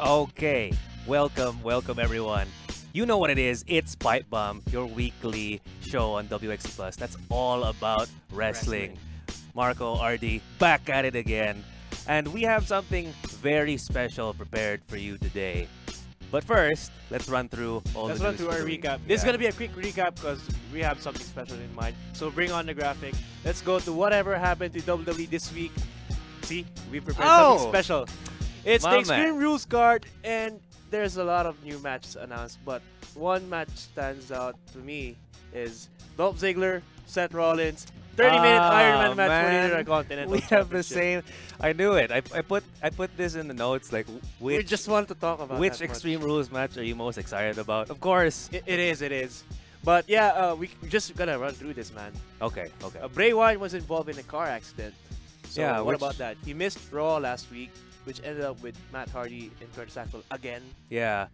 Okay, welcome everyone. You know what it is. It's Pipe Bomb, your weekly show on WXC Plus. That's all about wrestling. Marco, RD, back at it again. And we have something very special prepared for you today. But first, let's run through all Let's the run news through for our the week. recap. This is Yeah. gonna be a quick recap because we have something special in mind. So bring on the graphic. Let's go to whatever happened to WWE this week. See, we prepared something special. It's My the Extreme man. Rules card, and there's a lot of new matches announced. But one match stands out to me is Dolph Ziggler, Seth Rollins, 30-minute Iron Man match for the man. Intercontinental We have the Championship. same. I knew it. I put this in the notes. Like, We which just want to talk about which that much. Extreme Rules match are you most excited about? Of course. It is. But yeah, we just gonna run through this, man. Okay. Bray Wyatt was involved in a car accident. So Yeah, what which- about that? He missed Raw last week, which ended up with Matt Hardy and Curtis Axel again. Yeah,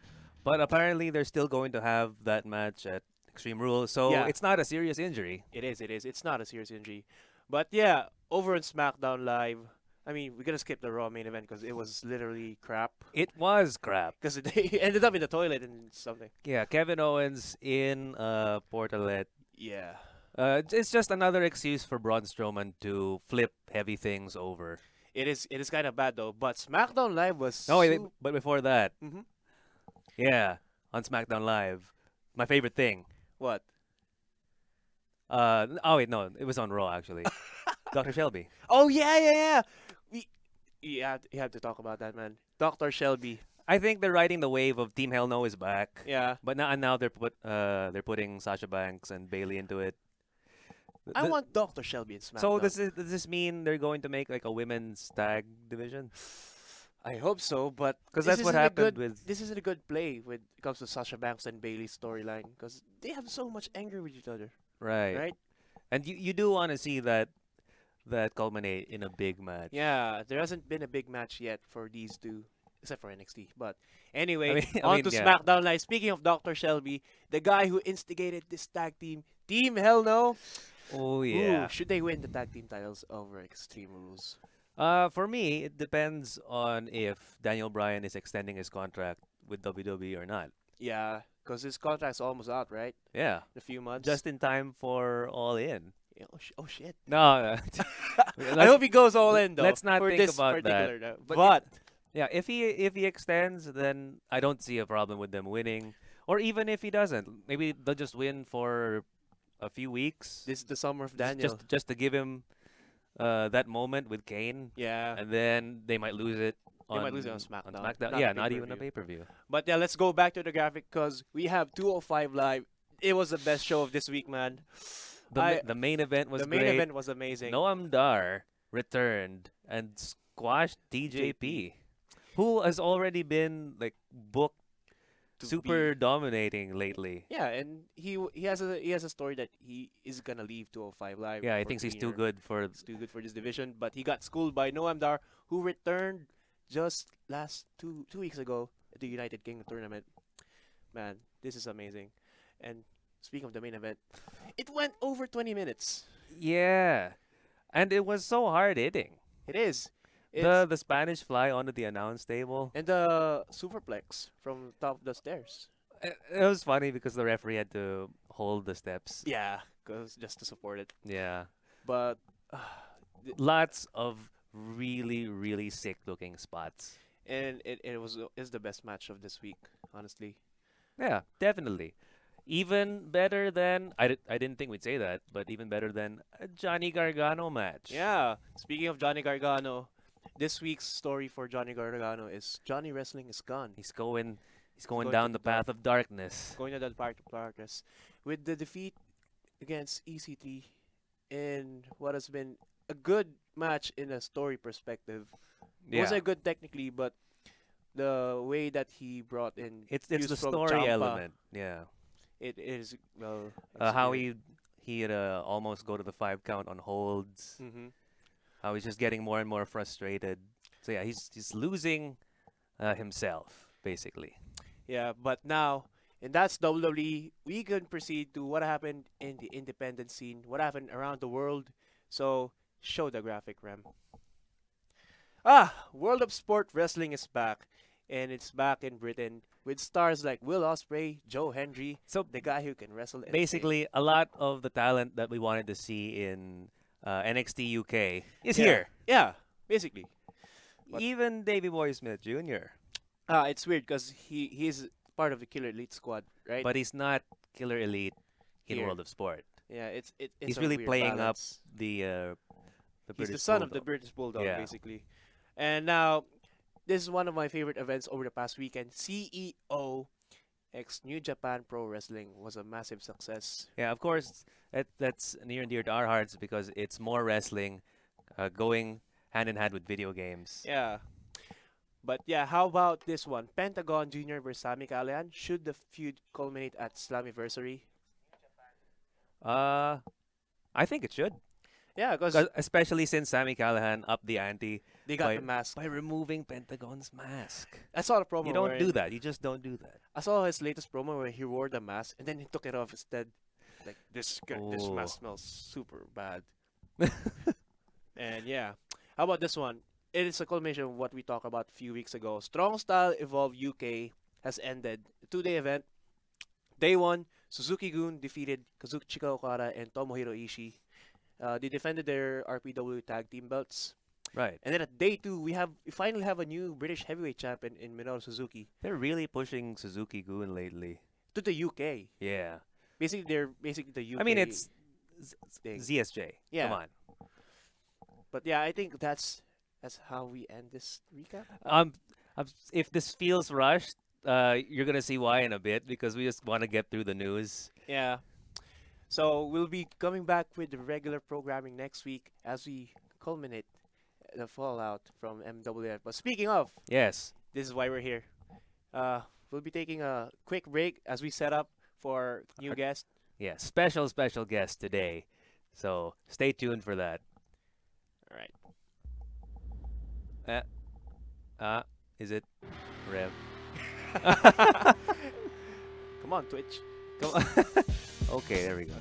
but apparently they're still going to have that match at Extreme Rules, so Yeah. it's not a serious injury. It is. It's not a serious injury. But yeah, over on SmackDown Live, I mean, we're gonna skip the Raw main event because it was literally crap. It was crap. Because they ended up in the toilet and something. Yeah, Kevin Owens in Portalet. Yeah. It's just another excuse for Braun Strowman to flip heavy things over. It is kind of bad though. But SmackDown Live was. No, wait, but before that, Mhm. yeah, on SmackDown Live, my favorite thing. What? Oh wait, no, it was on Raw actually. Dr. Shelby. Oh yeah. You have to talk about that, man. Dr. Shelby. I think they're riding the wave of Team Hell No is back. Yeah. But now they're putting Sasha Banks and Bailey into it. I The- want Dr. Shelby in SmackDown. So does this mean they're going to make like a women's tag division? I hope so, but 'Cause this that's what isn't a happened good- with- This isn't a good play when it comes to Sasha Banks and Bailey's storyline because they have so much anger with each other, Right. right? And you do want to see that culminate in a big match. Yeah, there hasn't been a big match yet for these two, except for NXT. But anyway, I on mean, to yeah. SmackDown Live. Speaking of Dr. Shelby, the guy who instigated this tag team, Team Hell No. Oh Ooh, yeah. should they win the tag team titles over Extreme Rules? For me, it depends on if Daniel Bryan is extending his contract with WWE or not. Yeah, because his contract's almost out, right? Yeah. In a few months. Just in time for All In. Yeah, oh shit. No. I hope he goes all in though. let's not for think this about that. particular no. But But Yeah, if he extends, then I don't see a problem with them winning. Or even if he doesn't, maybe they'll just win for a few weeks. this is the summer of Just- Daniel. just to give him that moment with Kane, Yeah. and then they might lose it. They might lose it on SmackDown. Not Yeah, a not even a pay-per-view. pay-per-view. But yeah, let's go back to the graphic because we have 205 Live. It was the best show of this week, man. The main event was the main great. event was amazing. Noam Dar returned and squashed TJP, who has already been like booked To super be- dominating lately. Yeah, and he has a story that he is gonna leave 205 Live. Yeah, I for think he's too cleaner. good for. He's too good for this division, but he got schooled by Noam Dar, who returned just last two weeks ago at the United Kingdom tournament. Man, this is amazing. And speaking of the main event, it went over 20 minutes. Yeah, and it was so hard hitting. It is. The Spanish fly onto the announce table. And the superplex from top of the stairs. It was funny because the referee had to hold the steps. Yeah, cause just to support it. Yeah, But lots of really sick looking spots. and it was is the best match of this week, honestly. Yeah, definitely. Even better than I didn't think we'd say that, but even better than a Johnny Gargano match. Yeah. Speaking of Johnny Gargano, this week's story for Johnny Gargano is Johnny Wrestling is gone. He's going going to down the the path of darkness. Going to the part of darkness with the defeat against EC3 in what has been a good match in a story perspective. It Yeah. wasn't good technically, but the way that he brought in It's views the from story Ciampa, element. Yeah. It is well How he'd almost go to the 5 count on holds. How he's just getting more and more frustrated. So yeah, he's losing himself basically. Yeah, but now and that's WWE. We can proceed to what happened in the independent scene, what happened around the world. So show the graphic, Rem. World of Sport Wrestling is back. and it's back in Britain with stars like Will Ospreay, Joe Hendry, So the guy who can wrestle and sing. basically, a lot of the talent that we wanted to see in NXT UK is Yeah, here. yeah, basically. But Even Davey Boy Smith Jr. it's weird because he's part of the Killer Elite squad, right? But he's not Killer Elite in Here, World of Sport. yeah, it's He's a really weird playing up balance. the He's the British son of the Bulldog. British Bulldog, Yeah. basically. And now, this is one of my favorite events over the past weekend. CEO X New Japan Pro Wrestling was a massive success. Yeah, of course, that's near and dear to our hearts because it's more wrestling going hand in hand with video games. Yeah. But yeah, how about this one? Pentagon Jr. versus Sami Callihan. Should the feud culminate at Slammiversary? Uh, I think it should. Yeah, because Especially since Sami Callihan upped the ante they got the mask. by removing Pentagon's mask. I saw the promo. You don't wherein- do that. You just don't do that. I saw his latest promo where he wore the mask and then he took it off instead. Like this Oh. mask smells super bad. And yeah, how about this one? It is a culmination of what we talked about a few weeks ago. Strong Style Evolve UK has ended. The two-day event. Day one, Suzuki-gun defeated Kazuchika Okada and Tomohiro Ishii. They defended their RPW tag team belts. Right. And then at day two, we finally have a new British heavyweight champion in Minoru Suzuki They're really pushing Suzuki-gun lately. to the UK. Yeah. Basically, they're basically the UK. I mean, it's thing. ZSJ. Yeah. Come on. But yeah, I think that's how we end this recap. Um, if this feels rushed, you're gonna see why in a bit because we just want to get through the news. Yeah. So we'll be coming back with the regular programming next week as we culminate the fallout from MWF. But speaking of, Yes. this is why we're here. We'll be taking a quick break as we set up for new Our- guest. Yeah. Special guest today. So stay tuned for that. All right. Is it Rev? Come on, Twitch. Come on. Okay, there we go.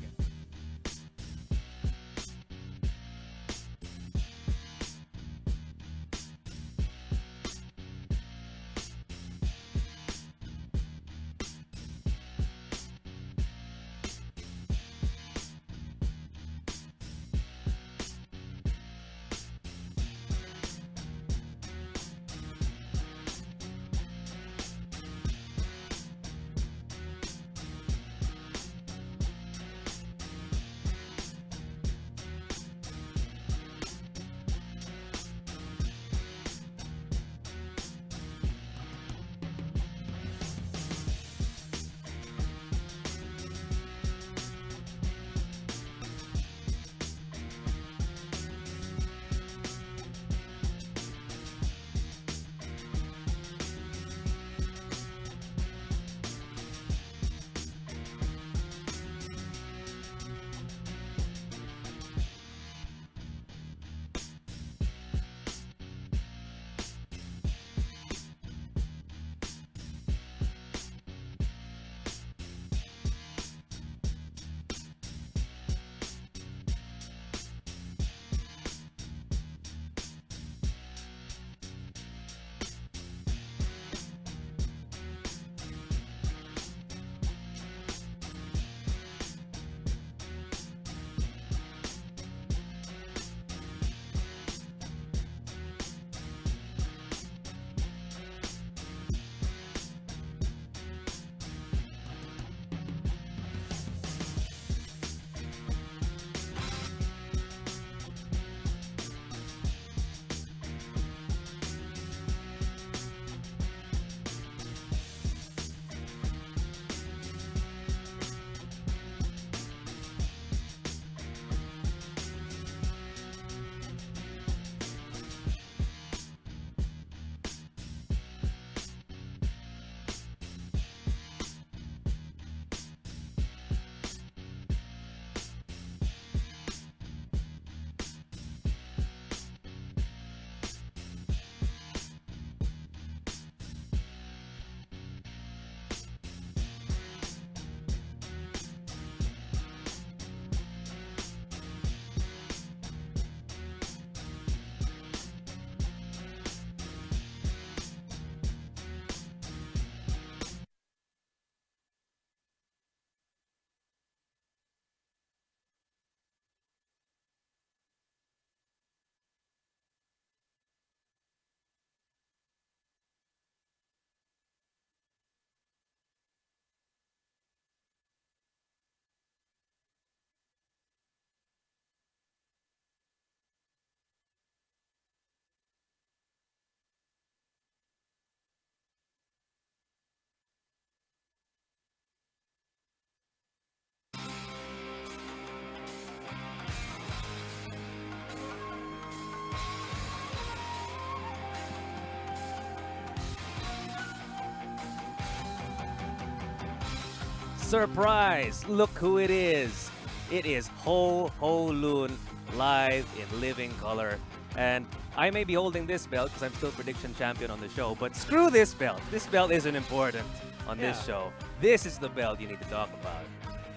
Surprise! Look who it is. It is Ho Ho Lun live in living color. And I may be holding this belt because I'm still prediction champion on the show, but screw this belt. This belt isn't important on this show. This is the belt you need to talk about.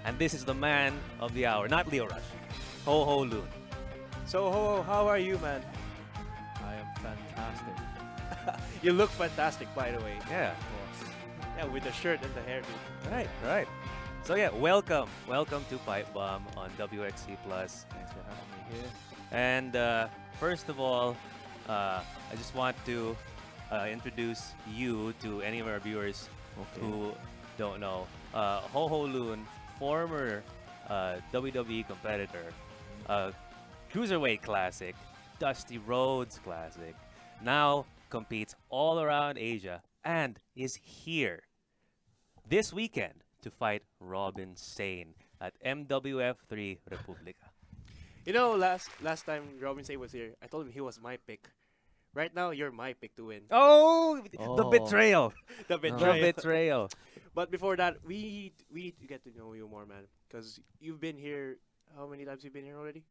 And this is the man of the hour, not Leo Rush. Ho Ho Lun. So, Ho, how are you, man? I am fantastic. You look fantastic, by the way. Yeah. Of course. Yeah, with the shirt and the hairdo. Right, right. So yeah, welcome to Pipe Bomb on WXC Plus. Thanks for having me here. And first of all, I just want to introduce you to any of our viewers who don't know. Ho Ho Lun, former WWE competitor, Cruiserweight Classic, Dusty Rhodes Classic, now competes all around Asia and is here this weekend to fight Robin Sane at MWF3 Republica. You know, last time Robin Say was here, I told him he was my pick. Right now, you're my pick to win. Oh, the betrayal. The The betrayal. betrayal. But before that, we need to get to know you more, man. Because you've been here. How many times you've been here already?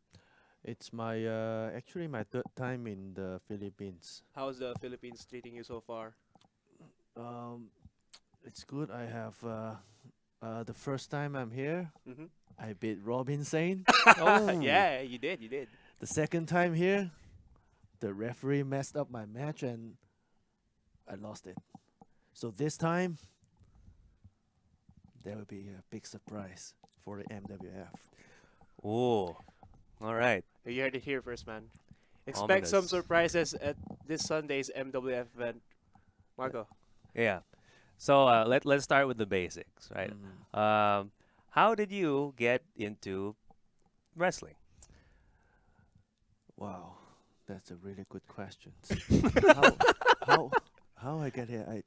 It's my actually my third time in the Philippines. How's the Philippines treating you so far? It's good. I have the first time I'm here, Mm-hmm. I beat Robin Sane. Yeah, you did. You did. The second time here, the referee messed up my match and I lost it. So this time, there will be a big surprise for the MWF. Oh, all right. You heard it here first, man. Expect some Ominous. surprises at this Sunday's MWF event. Marco. Yeah. So let's start with the basics, right? How did you get into wrestling? Wow, that's a really good question. how, how I get here?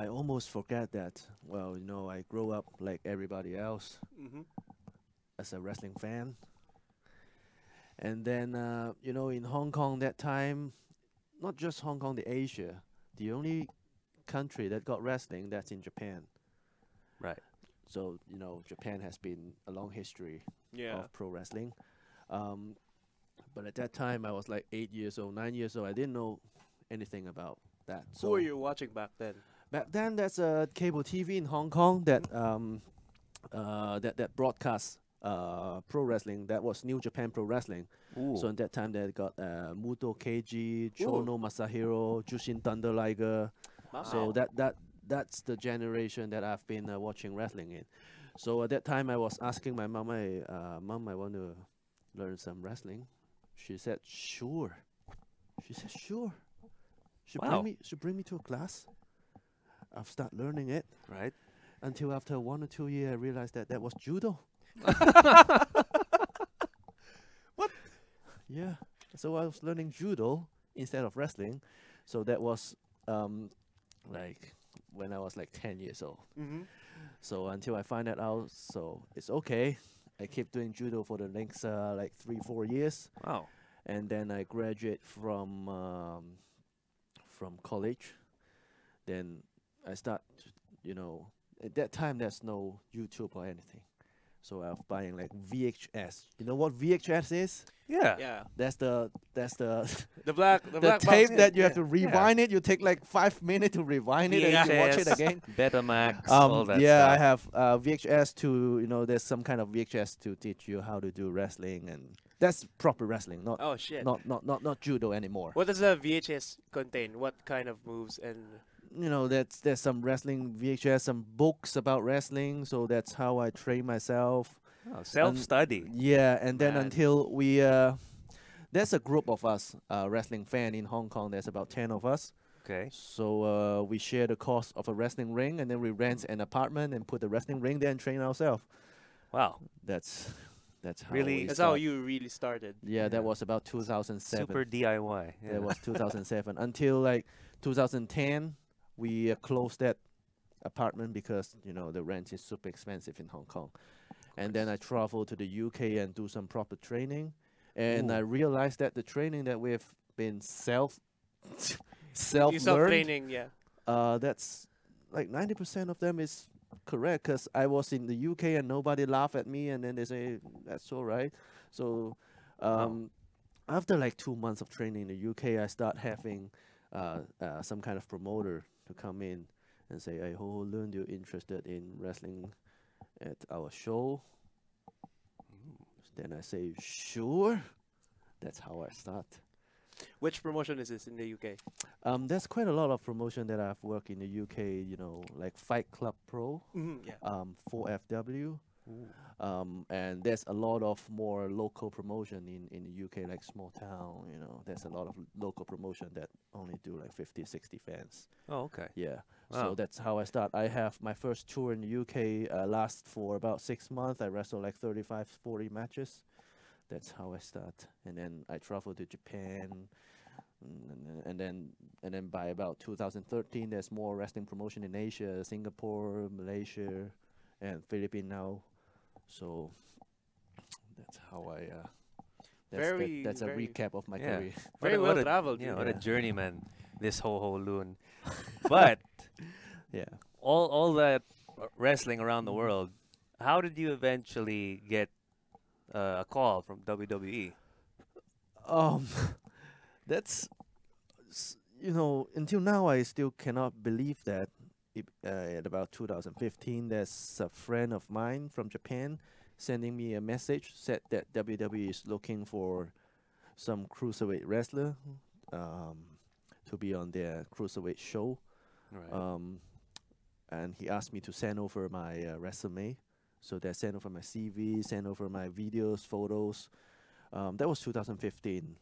I almost forget that. Well, you know, I grew up like everybody else Mm-hmm. as a wrestling fan, and then you know, in Hong Kong that time, not just Hong Kong, the Asia, the only country that got wrestling, that's in Japan. Right. So you know, Japan has been a long history Yeah. of pro wrestling. But at that time, I was like 8 years old, 9 years old. I didn't know anything about that. Who were you watching back then? Back then, that's a cable TV in Hong Kong that that broadcast pro wrestling. That was New Japan Pro Wrestling. Ooh. So at that time, they got Muto Keiji, Chono Masahiro, Jushin Thunder Liger. Wow. So that's the generation that I've been watching wrestling in. So at that time, I was asking my mom, "Hey, Mom, I want to learn some wrestling." She said, "Sure." She said, "Sure." Wow. She bring me to a class. I've started learning it Right. until after 1 or 2 years, I realized that was judo. What? Yeah. So I was learning judo instead of wrestling. So that was like when I was like 10 years old. Mm-hmm. So until I find that out, so it's okay. I keep doing judo for the next like 3-4 years, Wow. and then I graduate from college. Then I start, you know, at that time there's no YouTube or anything, so I was buying like VHS. You know what VHS is? Yeah. Yeah. That's the The black the black tape box. that you have Yeah. to rewind it. You take like 5 minutes to rewind it, and you watch it VHS, again. Betamax, all that Yeah, I stuff. have VHS to, you know, there's some kind of VHS to teach you how to do wrestling, and that's proper wrestling, not Oh shit. not judo anymore. What does the VHS contain? What kind of moves and? You know, there's some wrestling VHS, some books about wrestling, so that's how I train myself. Oh, self-study. Yeah, and then Man. until we there's a group of us wrestling fan in Hong Kong. There's about 10 of us. Okay. So we share the cost of a wrestling ring, and then we rent an apartment and put the wrestling ring there and train ourselves. Wow. That's how Really? we That's how start. you really started. Yeah, Yeah. that was about 2007. Super DIY. Yeah. That was 2007 until like 2010. We closed that apartment because, you know, the rent is super expensive in Hong Kong. And then I traveled to the UK and do some proper training. And Ooh. I realized that the training that we've been You self-learned, self-training, yeah. that's like 90% of them is correct. Cause I was in the UK and nobody laughed at me, and then they say that's all right. So, um, after like 2 months of training in the UK, I start having some kind of promoter to come in and say, "Hey, Ho Ho Lun, you interested in wrestling at our show?" Then I say, "Sure." That's how I start. Which promotion is this in the UK? There's quite a lot of promotion that I've worked in the UK. You know, like Fight Club Pro, Yeah. 4FW. Ooh. And there's a lot of more local promotion in the UK, like Small Town, you know, there's a lot of local promotion that only do like 50, 60 fans. Oh, okay. Yeah. Wow. So that's how I start. I have my first tour in the UK last for about 6 months. I wrestled like 35, 40 matches. That's how I start. And then I travel to Japan. And then by about 2013, there's more wrestling promotion in Asia, Singapore, Malaysia, and Philippines now. So that's how I. That's a very- recap of my Yeah. career. Very What well a- traveled. Yeah, dude. what a Yeah. journeyman, this Ho Ho Lun. But Yeah. all that wrestling around the Mhm. world, how did you eventually get a call from WWE? Um, that's until now I still cannot believe that. At about 2015, there's a friend of mine from Japan sending me a message said that WWE is looking for some cruiserweight wrestler to be on their cruiserweight show. Right. And he asked me to send over my resume. So they sent over my CV, sent over my videos, photos. That was 2015.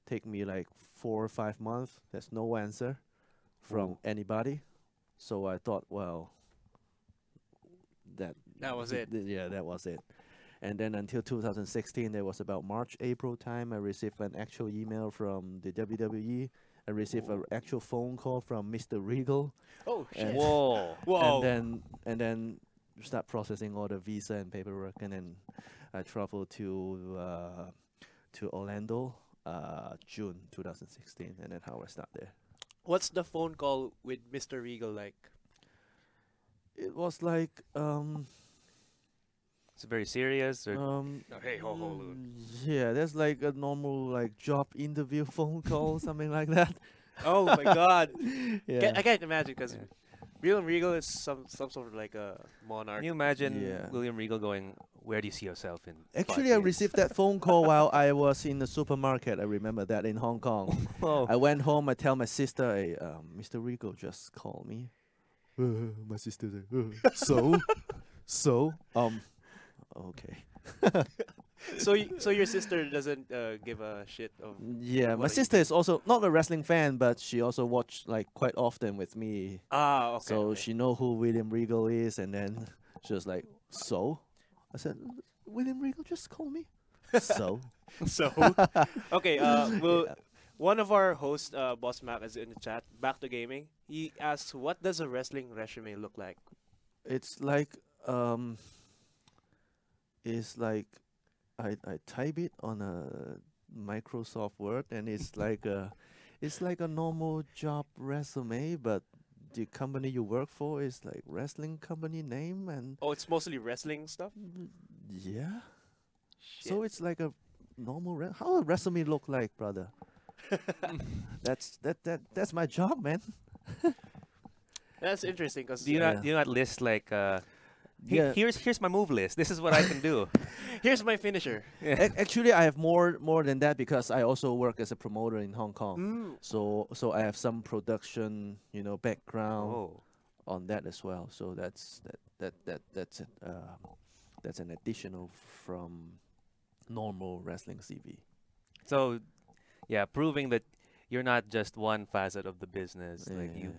Take me like 4 or 5 months. There's no answer from Ooh. anybody. So I thought, well, That was it. Yeah, that was it. And then until 2016, there was about March, April time, I received an actual email from the WWE. I received an actual phone call from Mr. Regal. Oh shit. And- Whoa. Whoa. And then start processing all the visa and paperwork, and then I traveled to Orlando, June 2016, and then how I start there. What's the phone call with Mr. Regal like? It was like It's very serious. Or Hey, Ho Ho Lun. yeah, that's like a normal like job interview phone call, something like that. Oh my God. Yeah. I can't imagine because Yeah. William Regal is some sort of like a monarch. Can you imagine Yeah. William Regal going, "Where do you see yourself in?" 5 Actually, I years?" received that phone call while I was in the supermarket. I remember that in Hong Kong. Oh. I went home. I tell my sister, "Hey, Mr. Regal just called me." My sister said, so, okay. So your sister doesn't give a shit of. Yeah, my What are you- sister is also not a wrestling fan, but she also watch like quite often with me. Ah, okay. So okay. she know who William Regal is, and then she was like, "So," I said, "William Regal just called me." So, So okay, well, Yeah. one of our hosts, Boss Mac, is in the chat. Back to gaming. He asks, "What does a wrestling resume look like?" it's like it's like I type it on a Microsoft Word, and it's like a normal job resume, but the company you work for is like wrestling company name, and Oh, it's mostly wrestling stuff. yeah. Shit. So it's like a normal how a resume look like, brother? That's my job, man. That's interesting because Do you Yeah. not list like Yeah. here's my move list. This is what I can do. here's my finisher. Actually, I have more than that because I also work as a promoter in Hong Kong. Mm. So I have some production, background Oh. on that as well. So that's that's an additional from normal wrestling CV. So, yeah, proving that you're not just one facet of the business. Like you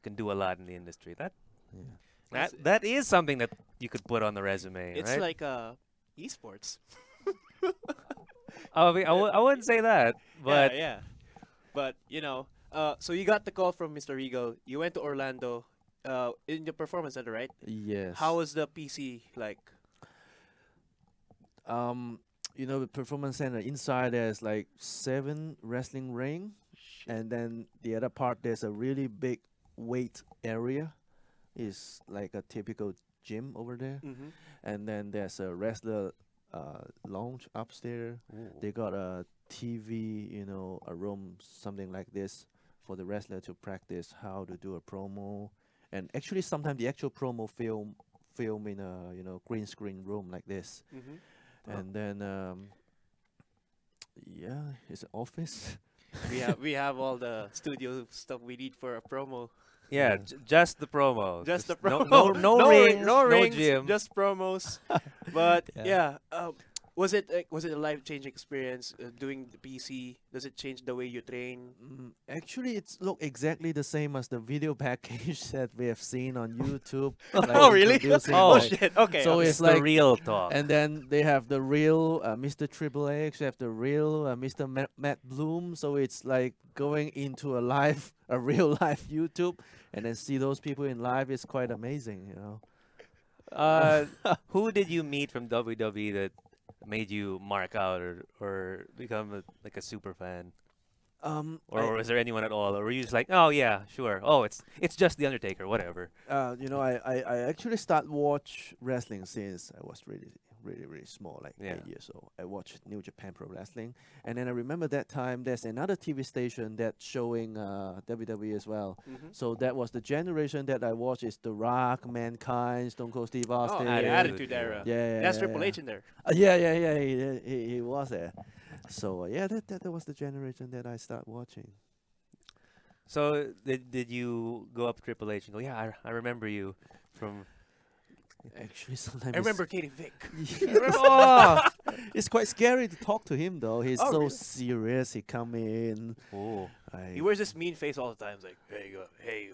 can do a lot in the industry. That It's- that is something that you could put on the resume, It's right? like esports. I mean, I wouldn't say that, but yeah. But so you got the call from Mr. Regal. You went to Orlando, in the performance center, right? Yes. How was the PC like? The performance center inside there's like 7 wrestling ring, and then the other part there's a really big weight area. Is like a typical gym over there, Mm-hmm. and then there's a wrestler lounge upstairs. They got a TV, a room, something like this, for the wrestler to practice how to do a promo. And actually, sometimes the actual promo film in a green screen room like this. Mm-hmm. And then yeah, it's an office. We have all the studio stuff we need for a promo. Yeah, just the promo. Just the no, promo. no rings, no no rings, gym. just promos. But Yeah. yeah, was it a life-changing experience doing the PC? Does it change the way you train? Actually, it's look exactly the same as the video package that we have seen on YouTube. Oh, really? introducing, Oh, Oh like- shit. Okay. So okay. it's the like, real talk. and then they have the real Mr. Triple X, they have the real Mr. Matt Bloom. So it's like going into a real life YouTube, and then see those people in live is quite amazing. Who did you meet from WWE that made you mark out or become like a super fan? Or was there anyone at all? Or were you just like, oh yeah, sure. Oh, it's just the Undertaker, whatever. I actually start watch wrestling since I was really small, like Yeah. 8 years old. I watched New Japan Pro Wrestling, and then I remember that time there's another TV station that's showing WWE as well. Mhm. So that was the generation that I watched. Is The Rock, Mankind, Stone Cold Steve Oh, Austin. the Attitude Attitude Era. Era. Yeah, That's yeah, Triple yeah. H in there. Yeah. He was there. So yeah, that was the generation that I start watching. So did you go up to Triple H and go, yeah, I remember you from. Actually, sometimes I remember Katie Vick. oh, it's quite scary to talk to him though. He's Oh, so really? serious. He come in. Oh, He wears this mean face all the time. He's like, hey,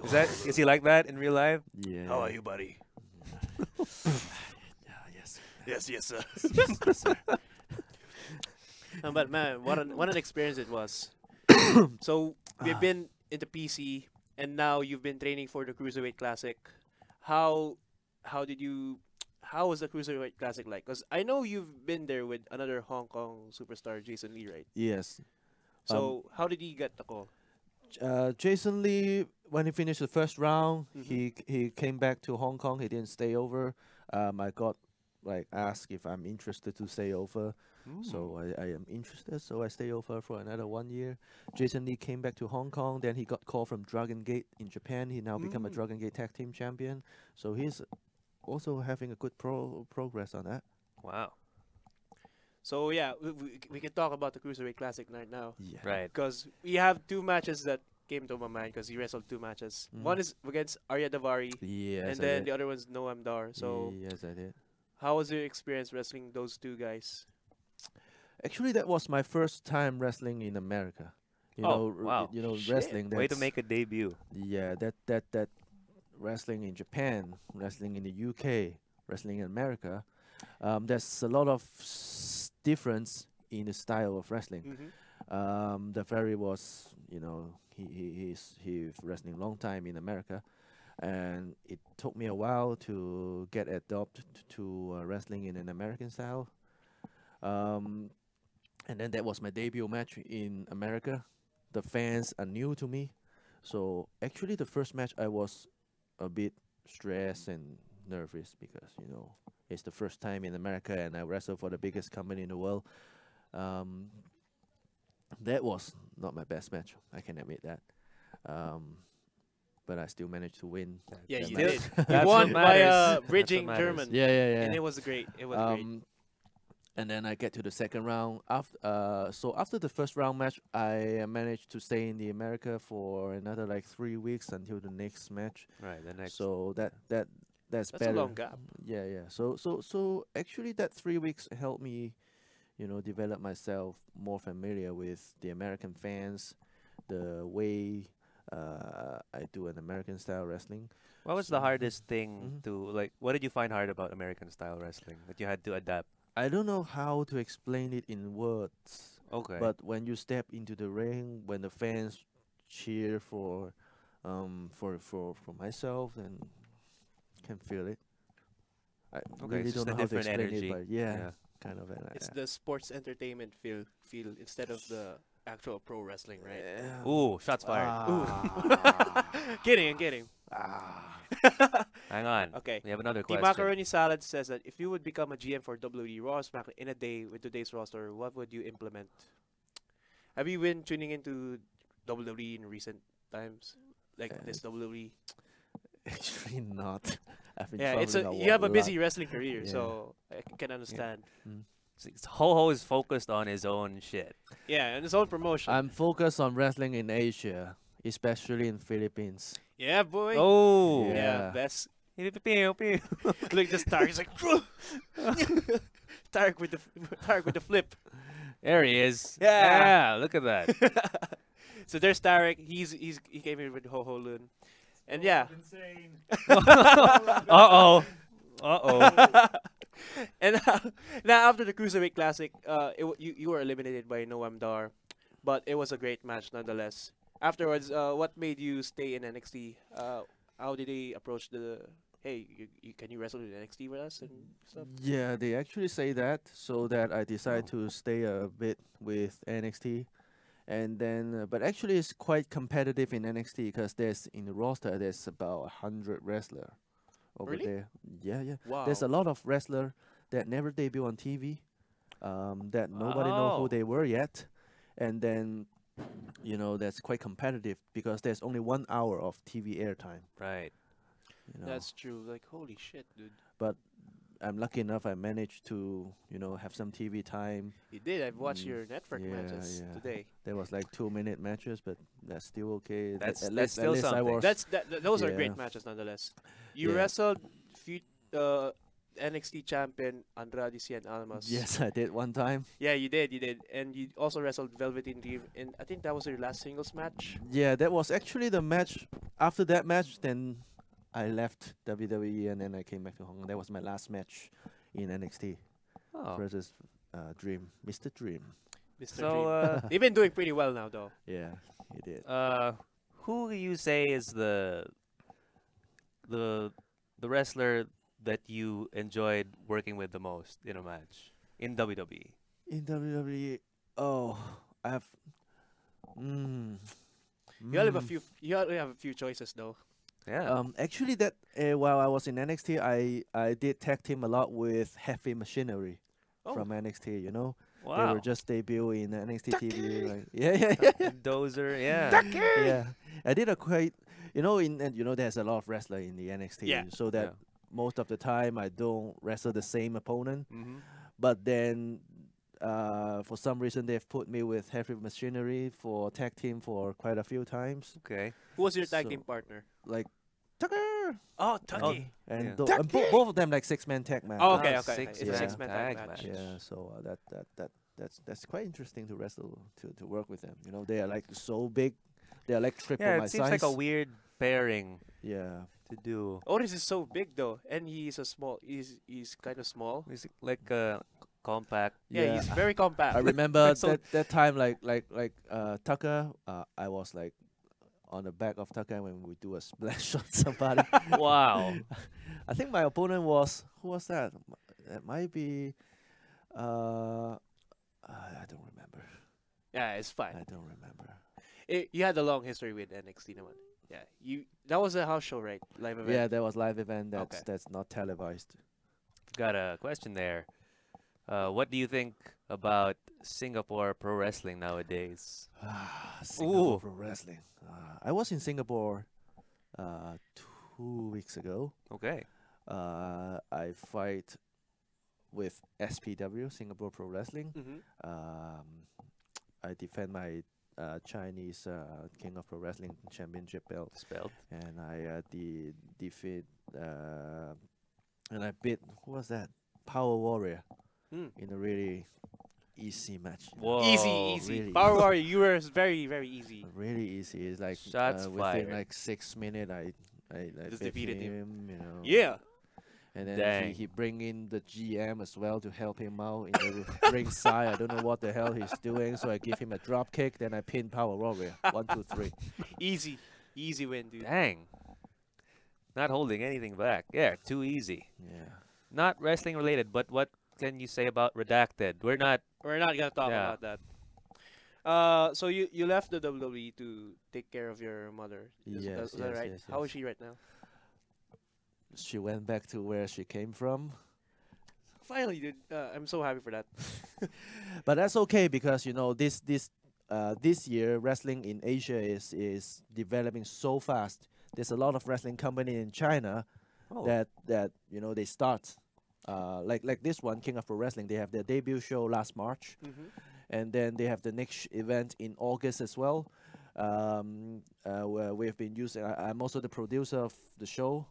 is he like that in real life? Yeah. How are you, buddy? Yeah, yes. Yes, sir. Yes, sir. But man, what an experience it was. So we've been in the PC, and now you've been training for the Cruiserweight Classic. How was the Cruiserweight Classic like? Because I know you've been there with another Hong Kong superstar, Jason Lee, right? Yes. So how did he get the call? Jason Lee, when he finished the first round, Mhm. he came back to Hong Kong. He didn't stay over. I got asked if I'm interested to stay over. So I am interested, so I stay over for another 1 year. Jason Lee came back to Hong Kong, then he got called from Dragon Gate in Japan. He now become a Dragon Gate Tag Team Champion. So he's also having a good progress on that. Wow. So yeah, we can talk about the Cruiserweight Classic right now, Yeah. Right. because we have two matches that came to my mind because he wrestled two matches. Mhm. One is against Arya Davari, Yes, and then the other one's Noam Dar. So yes, I did. how was your experience wrestling those two guys? Actually, that was my first time wrestling in America. Oh, wow. Shit. Wrestling. Way to that's- make a debut. Yeah, that wrestling in Japan, wrestling in the UK, wrestling in America. There's a lot of difference in the style of wrestling. Mm-hmm. The Ferry was, he's wrestling long time in America, and it took me a while to get adopted to wrestling in an American style. And then that was my debut match in America. The fans are new to me, so actually the first match I was a bit stressed and nervous because it's the first time in America and I wrestle for the biggest company in the world. That was not my best match. I can admit that. But I still managed to win. Yeah, that you match. did. That's You what won by matters. That's what bridging matters. German. Yeah, And it was great. It was great. And then I get to the second round. After the first round match, I managed to stay in the America for another like 3 weeks until the next match. Right. The next. So that's That's better. a long gap. Yeah. So actually, that 3 weeks helped me, develop myself more familiar with the American fans, the way I do an American style wrestling. What was the hardest thing Mhm. to like? What did you find hard about American style wrestling that you had to adapt? I don't know how to explain it in words, Okay. but when you step into the ring, when the fans cheer for myself, then can feel it. I Okay, really it's just don't a know how to different explain energy. it, but yeah, Yeah. kind of. It's the sports entertainment feel instead of the actual pro wrestling, right? Ooh, shots fired. Ah. Kidding. Ah. I hang on. Okay. We have another The question. Macaroni Salad says that if you would become a GM for WWE Raw or SmackDown in a day with today's roster, what would you implement? Have you been tuning into WWE in recent times? Like Uh, this WWE? Actually, not. I've been Yeah, it's traveling you have a lot. busy wrestling career, Yeah. so I can understand. Mm. Ho Ho is focused on his own shit. Yeah, and his own promotion. I'm focused on wrestling in Asia, especially in Philippines. Yeah, boy. Oh. Yeah, Yeah. best. Pew, pew, pew. Look, this Tarek is like Tarek with the Tarek with the flip. There he is. Yeah. Look at that. So there's Tarek. He came in with Ho Ho Lun, and yeah. Uh-oh. Uh-oh. And now after the Cruiserweight Classic, you were eliminated by Noam Dar, but it was a great match nonetheless. Afterwards, what made you stay in NXT? How did they approach the? Hey, can you wrestle in NXT with us and stuff? Yeah, they actually say that, so that I decided to stay a bit with NXT. And then, but actually, it's quite competitive in NXT because in the roster there's about 100 wrestler over Really? there. Yeah, yeah. Wow. There's a lot of wrestler that never debut on TV, that nobody know Oh. who they were yet, and then, that's quite competitive because there's only 1 hour of TV airtime. Right. That's true. Like holy shit, dude. I'm lucky enough I managed to, have some TV time. You did. I've watched Mm, your network yeah, matches yeah. today. There was like 2-minute matches, but that's still okay. That's at still least I something. was. Those are Yeah. great matches nonetheless. You Yeah. wrestled NXT champion Andrade Cien Almas. Yes, I did one time. Yeah, you did, and you also wrestled Velveteen Dream, and I think that was your last singles match. Yeah, that was actually the match. After that match, then I left WWE and then I came back to Hong Kong. That was my last match in NXT Oh. versus Dream, Mr. Dream. Mr. So, Dream. They've been doing pretty well now, though. Yeah, he did. Who do you say is the wrestler that you enjoyed working with the most in a match in WWE? In WWE, oh, I have. You only have a few. You only have a few choices, though. Yeah. Actually, that while I was in NXT, I did tag team a lot with Heavy Machinery Oh. from NXT. They wow. were just debut in NXT TV. Like, yeah. Dozer. Yeah. Yeah, I did a quite, there's a lot of wrestler in the NXT, Yeah. so that most of the time I don't wrestle the same opponent. Mm-hmm. But then, for some reason, they've put me with Heavy Machinery for tag team for quite a few times, Okay. Who was your tag So- team partner? like Tucker, Oh, Tucky. and, Yeah. and both of them like 6-man tag match. Oh, okay, Ah, okay. six It's a man six-man tag tag match. match. Yeah, so that's quite interesting to wrestle to work with them. They are like so big, they are like triple Yeah, my it seems size. like a weird pairing Yeah. to do. Otis is so big, though, and he's he's kind of small. It's like compact. Yeah, he's very compact. I remember So- that time, like Tucker. I was like on the back of Tucker when we do a splash on somebody. Wow. I think my opponent was, who was that? It might be. I don't remember. Yeah, it's fine. I don't remember. You had a long history with NXT, naman. Yeah, that was a house show, right? Live event. Yeah, that was live event. Okay. That's not televised. Got a question there. What do you think about Singapore pro wrestling nowadays? Singapore Pro Wrestling. I was in Singapore 2 weeks ago. Okay. I fight with SPW, Singapore Pro Wrestling. Mm-hmm. I defend my Chinese King of Pro Wrestling Championship belt, Spelled. and I defeat and I beat, who was that? Power Warrior Mm. in a really easy match. Whoa. Easy. really Power easy. Warrior, you were very, very easy. Really easy. It's like Shots within fired. like 6 minutes, I Just beat defeated him. Yeah. And then Dang. he bring in the GM as well to help him out in the ringside. I don't know what the hell he's doing, so I give him a drop kick. Then I pin Power Warrior. 1, 2, 3. Easy win, dude. Dang. Not holding anything back. Yeah, too easy. Yeah. Not wrestling related, but what can you say about Redacted? We're not. We're not gonna talk Yeah. about that. So you left the WWE to take care of your mother. Is Yes, that yes, right? yes, How is yes. she right now? she went back to where she came from. Finally, dude. I'm so happy for that. But that's okay because this year wrestling in Asia is developing so fast. There's a lot of wrestling company in China Oh, that they start like this one, King of Pro Wrestling. They have their debut show last March, and then they have the next event in August as well. Where we've been using. I'm also the producer of the show.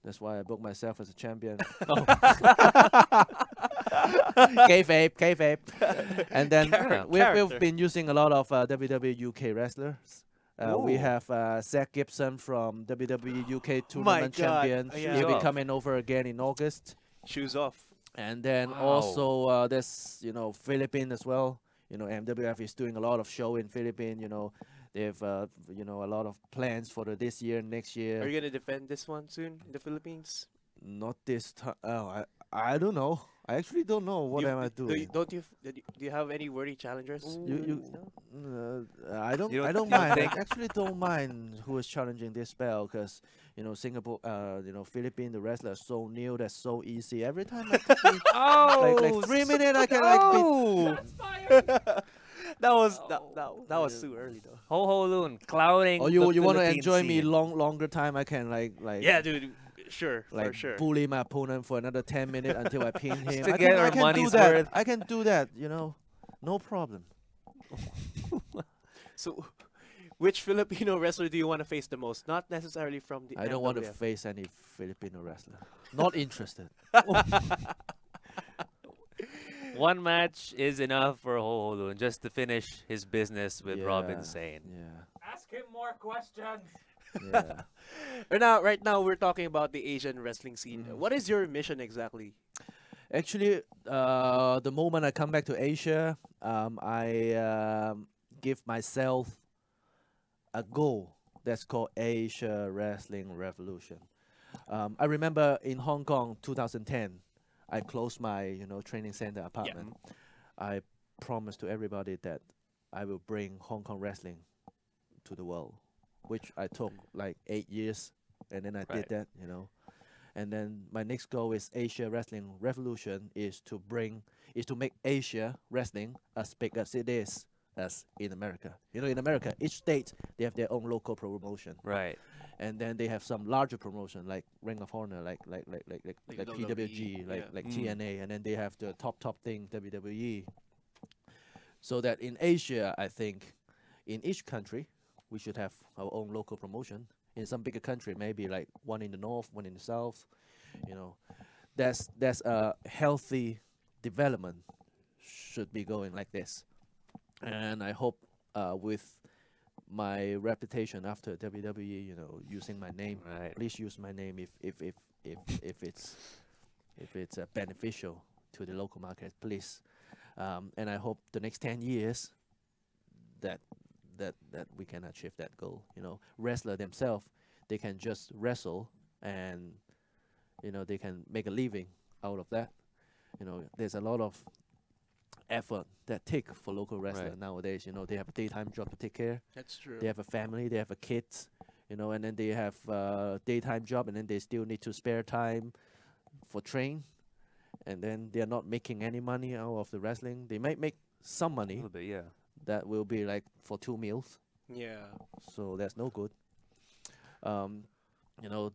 That's why I booked myself as a champion. Kayfabe, kayfabe. And then we've Character. been using a lot of WWE UK wrestlers. We Ooh. have Zach Gibson from WWE UK My Tournament God. Champion. Yeah. He'll be Shoes coming over again in August. Shoes off. And then Wow. also there's Philippines as well. MWF is doing a lot of show in Philippines. They have a lot of plans for this year, next year. Are you gonna defend this one soon in the Philippines? Not this time. Oh, I don't know. I actually don't know what am I doing. Do you have any worthy challengers? You I don't You don't- I don't you don't mind. think- I actually don't mind who is challenging this spell because Singapore, Philippines, the wrestler is so new, that's so easy. Every time I complete, oh, like 3 minutes, I can like beat. oh. That was too early though. Ho Ho Lun clouding. Or the you want to Philippine enjoy me scene. longer time? I can like Yeah, dude. Sure, like for sure. bully my opponent for another 10 minutes until I pin him. to I get can, our I can do money's that. worth. I can do that. No problem. So, which Filipino wrestler do you want to face the most? Not necessarily from the. I don't want to MWF. face any Filipino wrestler. Not interested. One match is enough for Ho Ho Lun just to finish his business with Robin Yeah. Sane. Yeah. Ask him more questions. Yeah. Right now, we're talking about the Asian wrestling scene. Mhm. What is your mission exactly? Actually, the moment I come back to Asia, I give myself a goal that's called Asia Wrestling Revolution. I remember in Hong Kong, 2010, I closed my training center apartment. I promised to everybody that I will bring Hong Kong wrestling to the world, which I took like 8 years, and then I Right. did that. And then my next goal is Asia Wrestling Revolution is to make Asia wrestling as big as it is as in America. In America, each state they have their own local promotion, Right. and then they have some larger promotion like Ring of Honor, like PWG, WWE, like Mm. TNA, and then they have the top thing WWE. So that in Asia, I think in each country we should have our own local promotion. In some bigger country, maybe like one in the north, one in the south. That's a healthy development should be going like this. And I hope with my reputation after WWE, using my name, Right. please use my name if it's beneficial to the local market, please. And I hope the next 10 years that we can achieve that goal. Wrestler themselves, they can just wrestle and they can make a living out of that. There's a lot of effort that take for local wrestler Right. nowadays. They have a daytime job to take care. That's true. They have a family, they have a kids, and then they have a daytime job, and then they still need to spare time for train, and then they are not making any money out of the wrestling. They might make some A money little bit, yeah. that will be like for 2 meals, Yeah. so that's no good.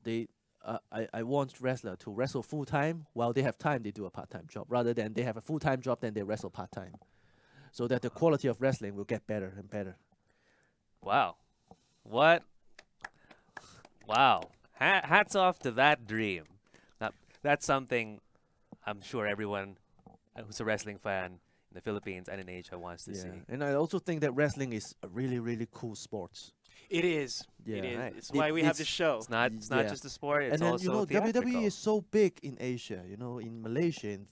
They I want wrestler to wrestle full time while they have time. They do a part time job rather than they have a full time job then they wrestle part time, so that the quality of wrestling will get better and better. Wow. What? Wow. Hats off to that dream. That's something I'm sure everyone who's a wrestling fan in the Philippines and in Asia wants to see. And I also think that wrestling is a really really cool sport. It is. Yeah, It is. right. It's why we have it's- this show. It's not Yeah. just a sport, it's And then also theatrical. WWE is so big in Asia. In Malaysia, in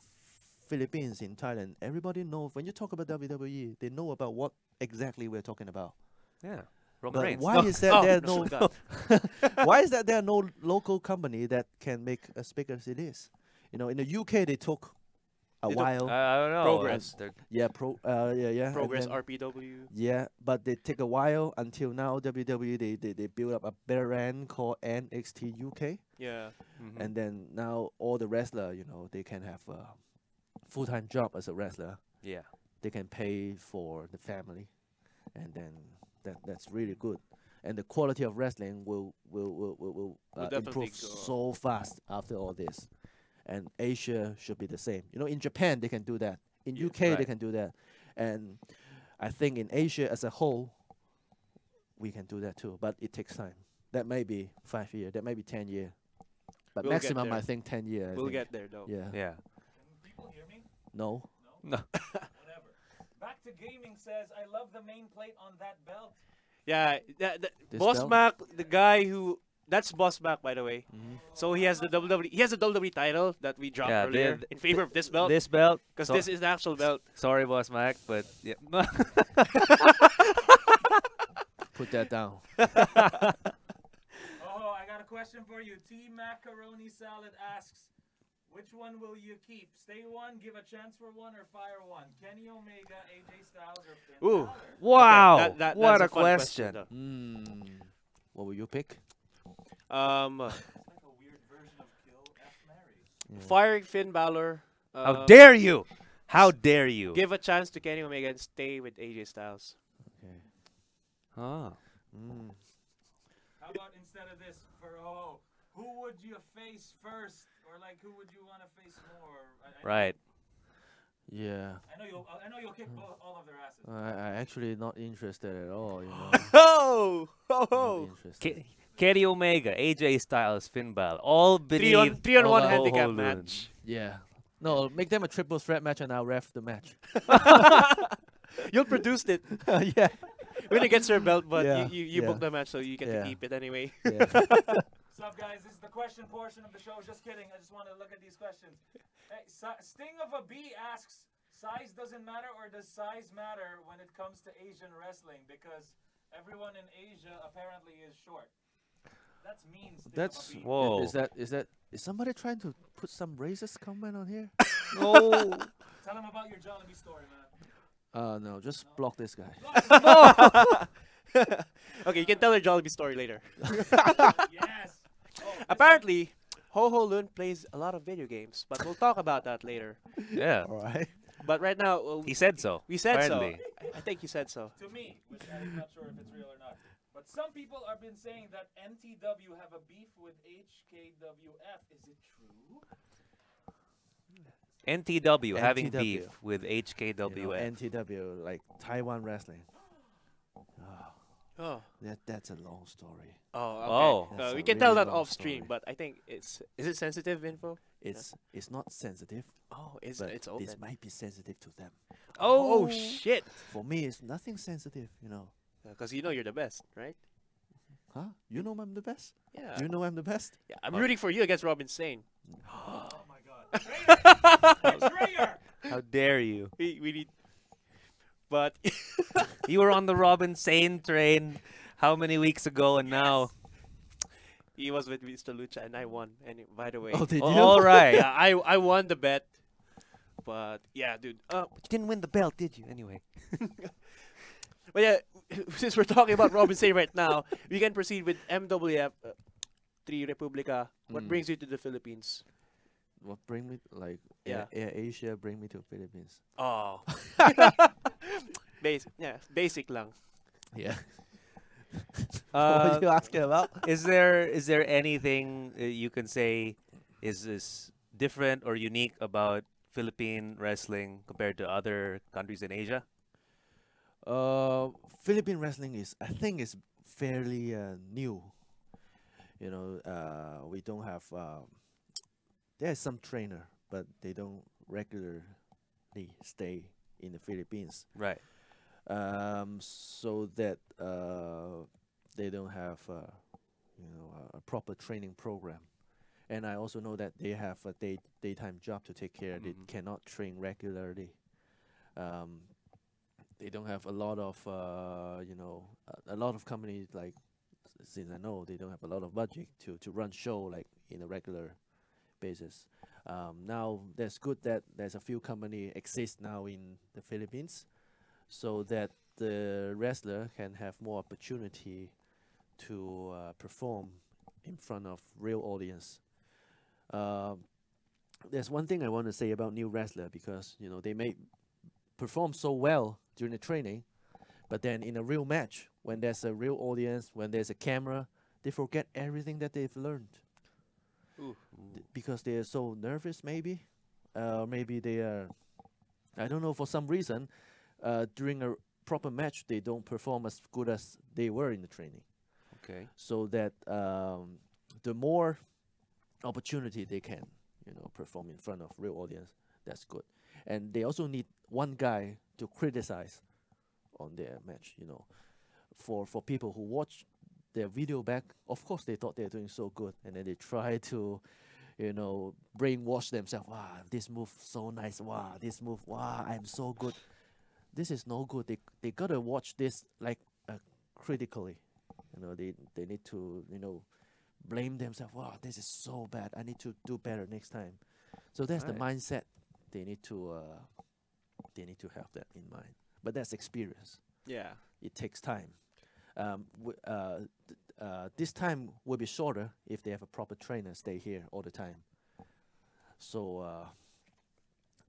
Philippines, in Thailand, everybody knows when you talk about WWE, they know about what exactly we're talking about. Yeah. Roman But Reigns. why No. is that Oh, there no, no? God. Why is that there are no local company that can make as big as it is? In the UK they took a They took- while. I don't know. Progress. Yeah, and Progress then- RPW. Yeah, but they take a while until now. WWE they build up a brand called NXT UK, Yeah. Mhm. and then now all the wrestler, you know, they can have a full-time job as a wrestler. Yeah. They can pay for the family, and then that's really good. And the quality of wrestling will definitely improve go up. so fast after all this. And Asia should be the same. You know, in Japan they can do that. In Yeah, UK they right. can do that, and I think in Asia as a whole, we can do that too. But it takes time. That may be 5 years. That may be 10 years. But We'll get maximum, there. I think 10 years. We'll get there though. Yeah. Yeah. Can people hear me? No. No. Whatever. Back to Gaming says, I love the main plate on that belt. Yeah. This Boss belt? Mac, the guy who. That's Boss Mac, by the way. Mhm. So he has the WWE. He has the WWE title that we dropped Yeah, earlier the- in favor of this belt This belt. because so- this is the actual belt. Sorry, Boss Mac, but yeah. Put that down. Oh, I got a question for you. T Macaroni Salad asks, which one will you keep? Stay one, give a chance for one, or fire one? Kenny Omega, AJ Styles, or Finn Ooh. Balor? Wow. That's what a fun question. though. What will you pick? It's like a weird version of Kill F Mary. Yeah. Firing Finn Balor. How dare you? How dare you? Give a chance to Kenny Omega and stay with AJ Styles. Okay. Ah. How about instead of this, for oh, who would you face first? Or like, who would you want to face more? Right. Yeah. I know you'll kick all of their asses. I actually not interested at all. You know. Oh! Ho ho! Not interested. Kenny Omega, AJ Styles, Finn Balor, all Three on beneath. one Ho Ho handicap Lun. match. Yeah. No, make them a triple threat match and I'll ref the match. You produced it. Yeah. When it gets your belt, but Yeah, you yeah. booked the match, so you get to Yeah. keep it anyway. Yeah. What's up, guys? This is the question portion of the show. Just kidding. I just want to look at these questions. Hey, Sting of a Bee asks, size doesn't matter, or does size matter when it comes to Asian wrestling? Because everyone in Asia apparently is short. That's mean, Sting That's of a Bee. Whoa. is somebody trying to put some racist comment on here? No. Tell him about your Jollibee story, man. No, just block this guy. Okay, you can tell the Jollibee story later. Yes. Oh, Apparently, Ho Ho Lun plays a lot of video games, but we'll talk about that later. Yeah. All right. But right now, He said so. we said apparently. so. I think you said so. to me, which I'm not sure if it's real or not. But some people have been saying that NTW have a beef with HKWF. Is it true? NTW having NTW. beef with You know, HKWF. NTW, like Taiwan wrestling. Oh. That's a long story. Oh, okay. Oh. That's We a can tell really that long off stream, story. but I think is it sensitive info? It's not sensitive, Oh, but it's open. this might be sensitive to them. Oh shit! For me, it's nothing sensitive. You know. Because you know you're the best, right? Huh? You know I'm the best. Yeah. You know I'm the best. Yeah, I'm rooting for you against Robin Sane. Oh my God. Traitor! Betrayer! How dare you? We need, but You were on the Robin Sane train how many weeks ago, and now. he was with Mr. Lucha and I won. And by the way, Oh, did you? All right. yeah, I won the bet. But yeah, dude. You didn't win the belt, did you? Anyway. But yeah, since we're talking about Robin Sane right now, we can proceed with MWF 3 Republica. What Mm. brings you to the Philippines? What bring me like Yeah. Air Asia? Bring me to Philippines. Oh. Basic lang. Yeah. Uh, what are you asking about? is there anything you can say is different or unique about Philippine wrestling compared to other countries in Asia? Philippine wrestling I think is fairly new. You know, we don't have. There's some trainer, but they don't regularly stay in the Philippines. Right. So that they don't have a proper training program. And I also know that they have a daytime job to take care. They Mhm. cannot train regularly. They don't have a lot of a lot of companies like since I know they don't have a lot of budget to run show like in a regular basis. Now that's good that there's a few company exist now in the Philippines, so that the wrestler can have more opportunity to perform in front of real audience. Um there's one thing I want to say about new wrestler, because they may perform so well during the training, but then in a real match, when there's a real audience, when there's a camera, they forget everything that they've learned. Ooh. Because they are so nervous, maybe. Maybe they are, I don't know, for some reason, during a proper match, they don't perform as good as they were in the training. Okay. So that the more opportunity they can, perform in front of real audience, that's good. And they also need one guy to criticize on their match. For people who watch their video back, of course they thought they're doing so good, and then they try to, brainwash themselves. Wow, this move so nice. Wow, this move. Wow, I'm so good. This is no good. They gotta watch this like critically. They need to blame themselves. Wow, this is so bad. I need to do better next time. So that's the Right. mindset they need to have that in mind. But that's experience. Yeah. It takes time. This time will be shorter if they have a proper trainer stay here all the time. So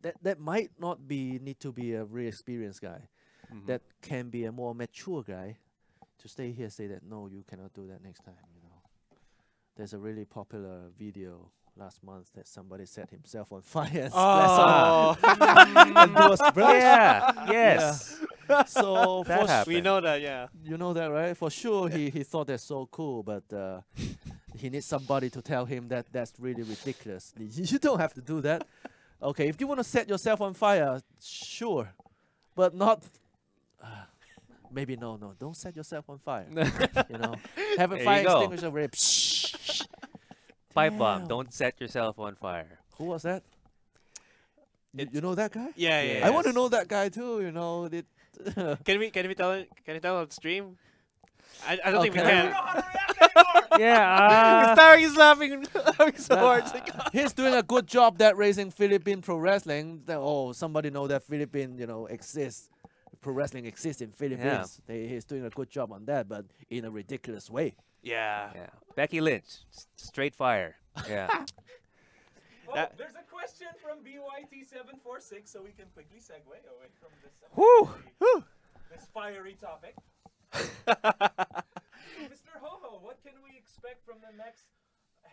that might not need to be a really experienced guy. Mhm. That can be a more mature guy to stay here, say that no, you cannot do that next time. There's a really popular video last month that somebody set himself on fire and Oh. and it was very Yeah. Yes. so That for happened. We know that, yeah. you know that, right? For sure, he thought that's so cool, but he needs somebody to tell him that that's really ridiculous. You don't have to do that. Okay, if you want to set yourself on fire, sure, but not. Maybe no, don't set yourself on fire. Have a There fire you go. extinguisher ready. Pipe bomb. Damn. Don't set yourself on fire. Who was that? You know that guy? Yeah, yeah. I want to Yes. know that guy too. Can we tell on stream? I don't think we Okay. I don't can. know how to react anymore. Yeah. Tarek is laughing so hard. It's like, He's doing a good job that raising Philippine pro wrestling. Somebody know that Philippine, exists. Pro wrestling exists in Philippines. He's doing a good job on that, but in a ridiculous way. yeah. Yeah. Becky Lynch. Straight fire. Yeah. Oh, That- there's a question from BYT746, so we can quickly segue away from this this fiery topic. Mr. Ho Ho, what can we expect from the next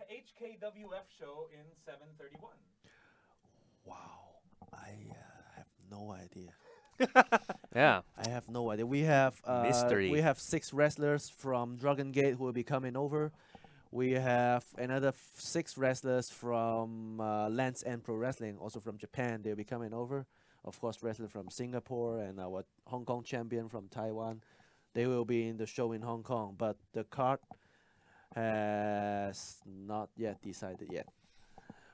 HKWF show in 731? Wow, I have no idea. Yeah. I have no idea. We have Mystery. We have 6 wrestlers from Dragon Gate who will be coming over. We have another 6 wrestlers from Lance End Pro Wrestling, also from Japan. They'll be coming over. Of course, wrestler from Singapore and our Hong Kong champion from Taiwan. They will be in the show in Hong Kong, but the card has not yet decided yet.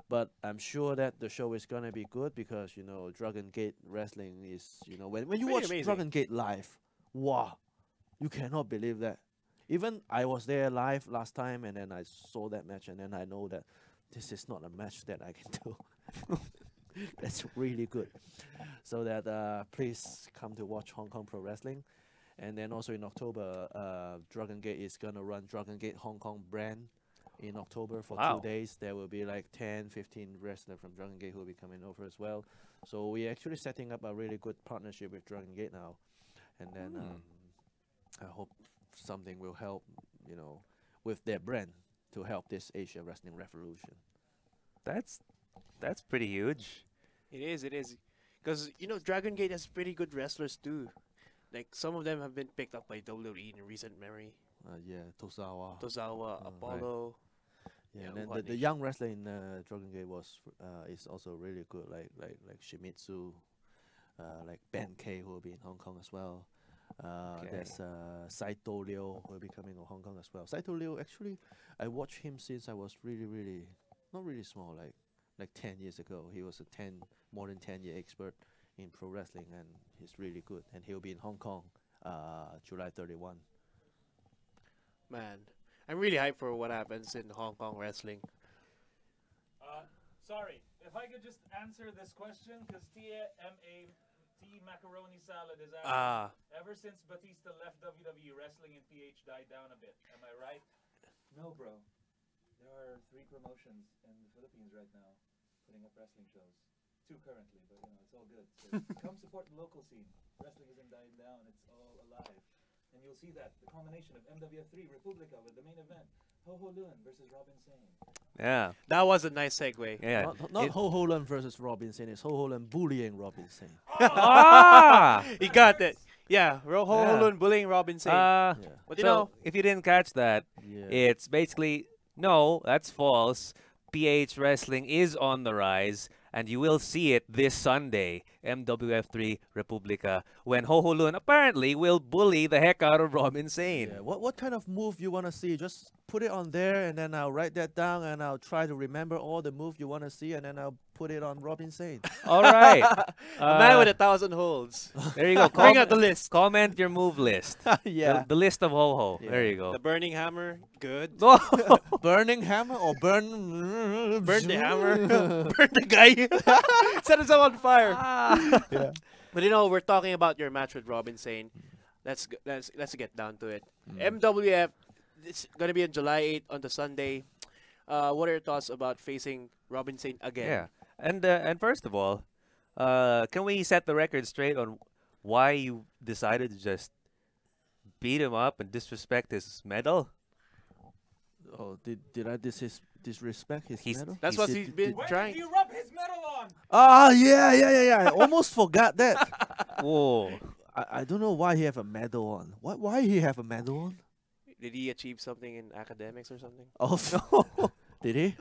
But I'm sure that the show is gonna be good because Dragon Gate Wrestling is when you Pretty watch amazing. Dragon Gate live, wow, you cannot believe that. Even I was there live last time, and then I saw that match, and then I know that this is not a match that I can do. That's really good. So that please come to watch Hong Kong Pro Wrestling. And then also in October, Dragon Gate is gonna run Dragon Gate Hong Kong brand in October for Wow. 2 days. There will be like 10, 15 wrestlers from Dragon Gate who will be coming over as well. So we're actually setting up a really good partnership with Dragon Gate now. And then I hope something will help, with their brand to help this Asia Wrestling Revolution. That's pretty huge. It is. Because, Dragon Gate has pretty good wrestlers too. Like, some of them have been picked up by WWE in recent memory. Yeah, Tozawa. Tozawa, right. Apollo. Yeah, Yeah, and then what the nation? young wrestler in Dragon Gate is also really good, like Shimizu, like Ben K who will be in Hong Kong as well. Okay. There's Saito Liu who will be coming to Hong Kong as well. Saito Liu, actually, I watched him since I was really not really small, like 10 years ago. He was a more than 10-year expert in pro wrestling, and he's really good. And he'll be in Hong Kong, July 31. Man, I'm really hyped for what happens in Hong Kong wrestling. Sorry, if I could just answer this question, because T Macaroni Salad is asking, ever since Batista left WWE, wrestling in PH died down a bit. Am I right? No, bro. There are 3 promotions in the Philippines right now putting up wrestling shows. 2 currently, but it's all good. So come support the local scene. Wrestling isn't dying down, it's all alive. And you'll see that, the combination of MWF3 Republica with the main event, Ho Ho Lun versus Robin Sane. Yeah. That was a nice segue. Yeah. Not Ho Ho Lun versus Robinson. It's Ho Ho Lun bullying Robinson. Ah! He got it. Yeah, Ho Ho Yeah. Lun bullying Robinson. Yeah. But you So, know, if you didn't catch that, Yeah. it's basically, no, that's false. PH Wrestling is on the rise, and you will see it this Sunday, MWF3 Republica, when Ho Ho Lun apparently will bully the heck out of Robin Sane. Yeah. What kind of move you want to see? Just put it on there, and then I'll write that down, and I'll try to remember all the moves you want to see, and then I'll put it on Robin Sane. All right. a man with 1,000 holds. There you go. Bring out the list. Comment your move list. Yeah. The list of Ho Ho. Yeah. There you go. The burning hammer, good. Burning hammer or burn? Burn the hammer. Burn the guy. Set himself on fire. Yeah. But you know, we're talking about your match with Robin Sane. Let's get down to it. MWF, it's gonna be on July 8th on the Sunday. What are your thoughts about facing Robin Sane again? Yeah. And first of all, can we set the record straight on why you decided to just beat him up and disrespect his medal? Oh, did I disrespect his He's- medal? That's He what said- he's been When trying. did you rub his medal on? Ah, yeah. I almost forgot that. Whoa. I don't know why he have a medal on. Why he have a medal on? Did he achieve something in academics or something? Oh, did he?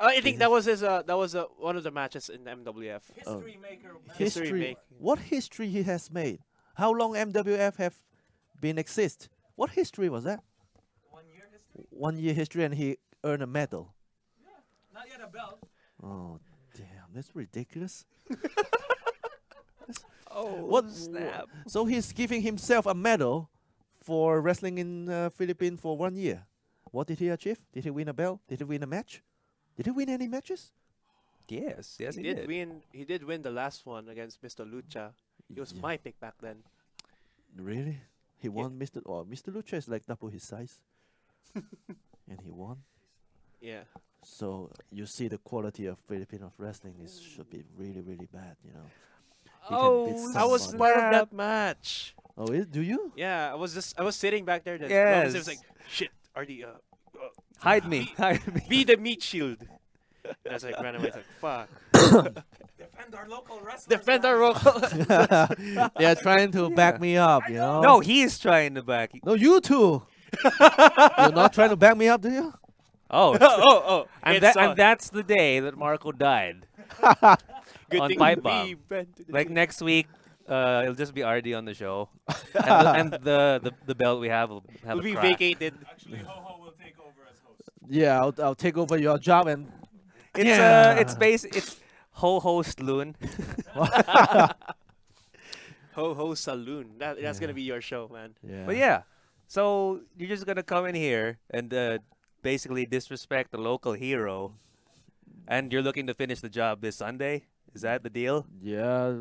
I think that was his. That was one of the matches in MWF. History maker. Man. History making. What history he has made? How long MWF have been exist? What history was that? 1 year history? 1 year history, and he earned a medal. Yeah. Not yet a belt. Oh, damn, that's ridiculous. Oh, What? snap. So he's giving himself a medal for wrestling in Philippines for 1 year. What did he achieve? Did he win a belt? Did he win a match? Did he win any matches? Yes, he He did. did win. He did win the last one against Mr. Lucha. He was Yeah. my pick back then. Really? He won Mr. Oh, Mr. Lucha is like double his size. And he won. Yeah. So you see the quality of Filipino wrestling should be really, really bad, you know. He can beat I was somebody. part of that match. Oh, do you? Yeah, I was sitting back there. Then Yes. Robinson was like, "Shit, RD, Hide me. Hide me. be the meat shield." And I was like, ran away. It's like, fuck. Defend our local wrestlers. Defend our guys. local. They're trying to back me up, you know. No, he's trying to back. No, you too. You're not trying to back me up, do you? Oh, oh. and, it's and that's the day that Marco died. good on thing Pipe we Bomb. bent to the Like truth. next week, it'll just be RD on the show, and the belt we have will have will a be crack. vacated. Actually, Ho Ho will take over as host. Yeah, I'll take over your job and It's Ho Ho Lun. Ho Ho Saloon. That's Yeah. gonna be your show, man. yeah. But yeah, so you're just gonna come in here and basically disrespect the local hero, and you're looking to finish the job this Sunday. Is that the deal? Yeah,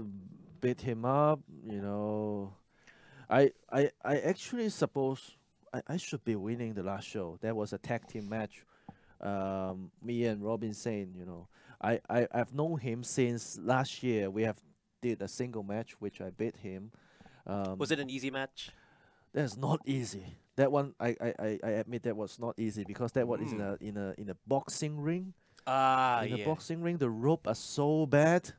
beat him up, you know. I actually suppose I should be winning the last show. That was a tag team match. Me and Robin Sane, you know. I've known him since last year. We have did a single match which I beat him. Was it an easy match? That's not easy. That one I admit that was not easy because that one is in a boxing ring. Ah, In a yeah. boxing ring, the rope are so bad.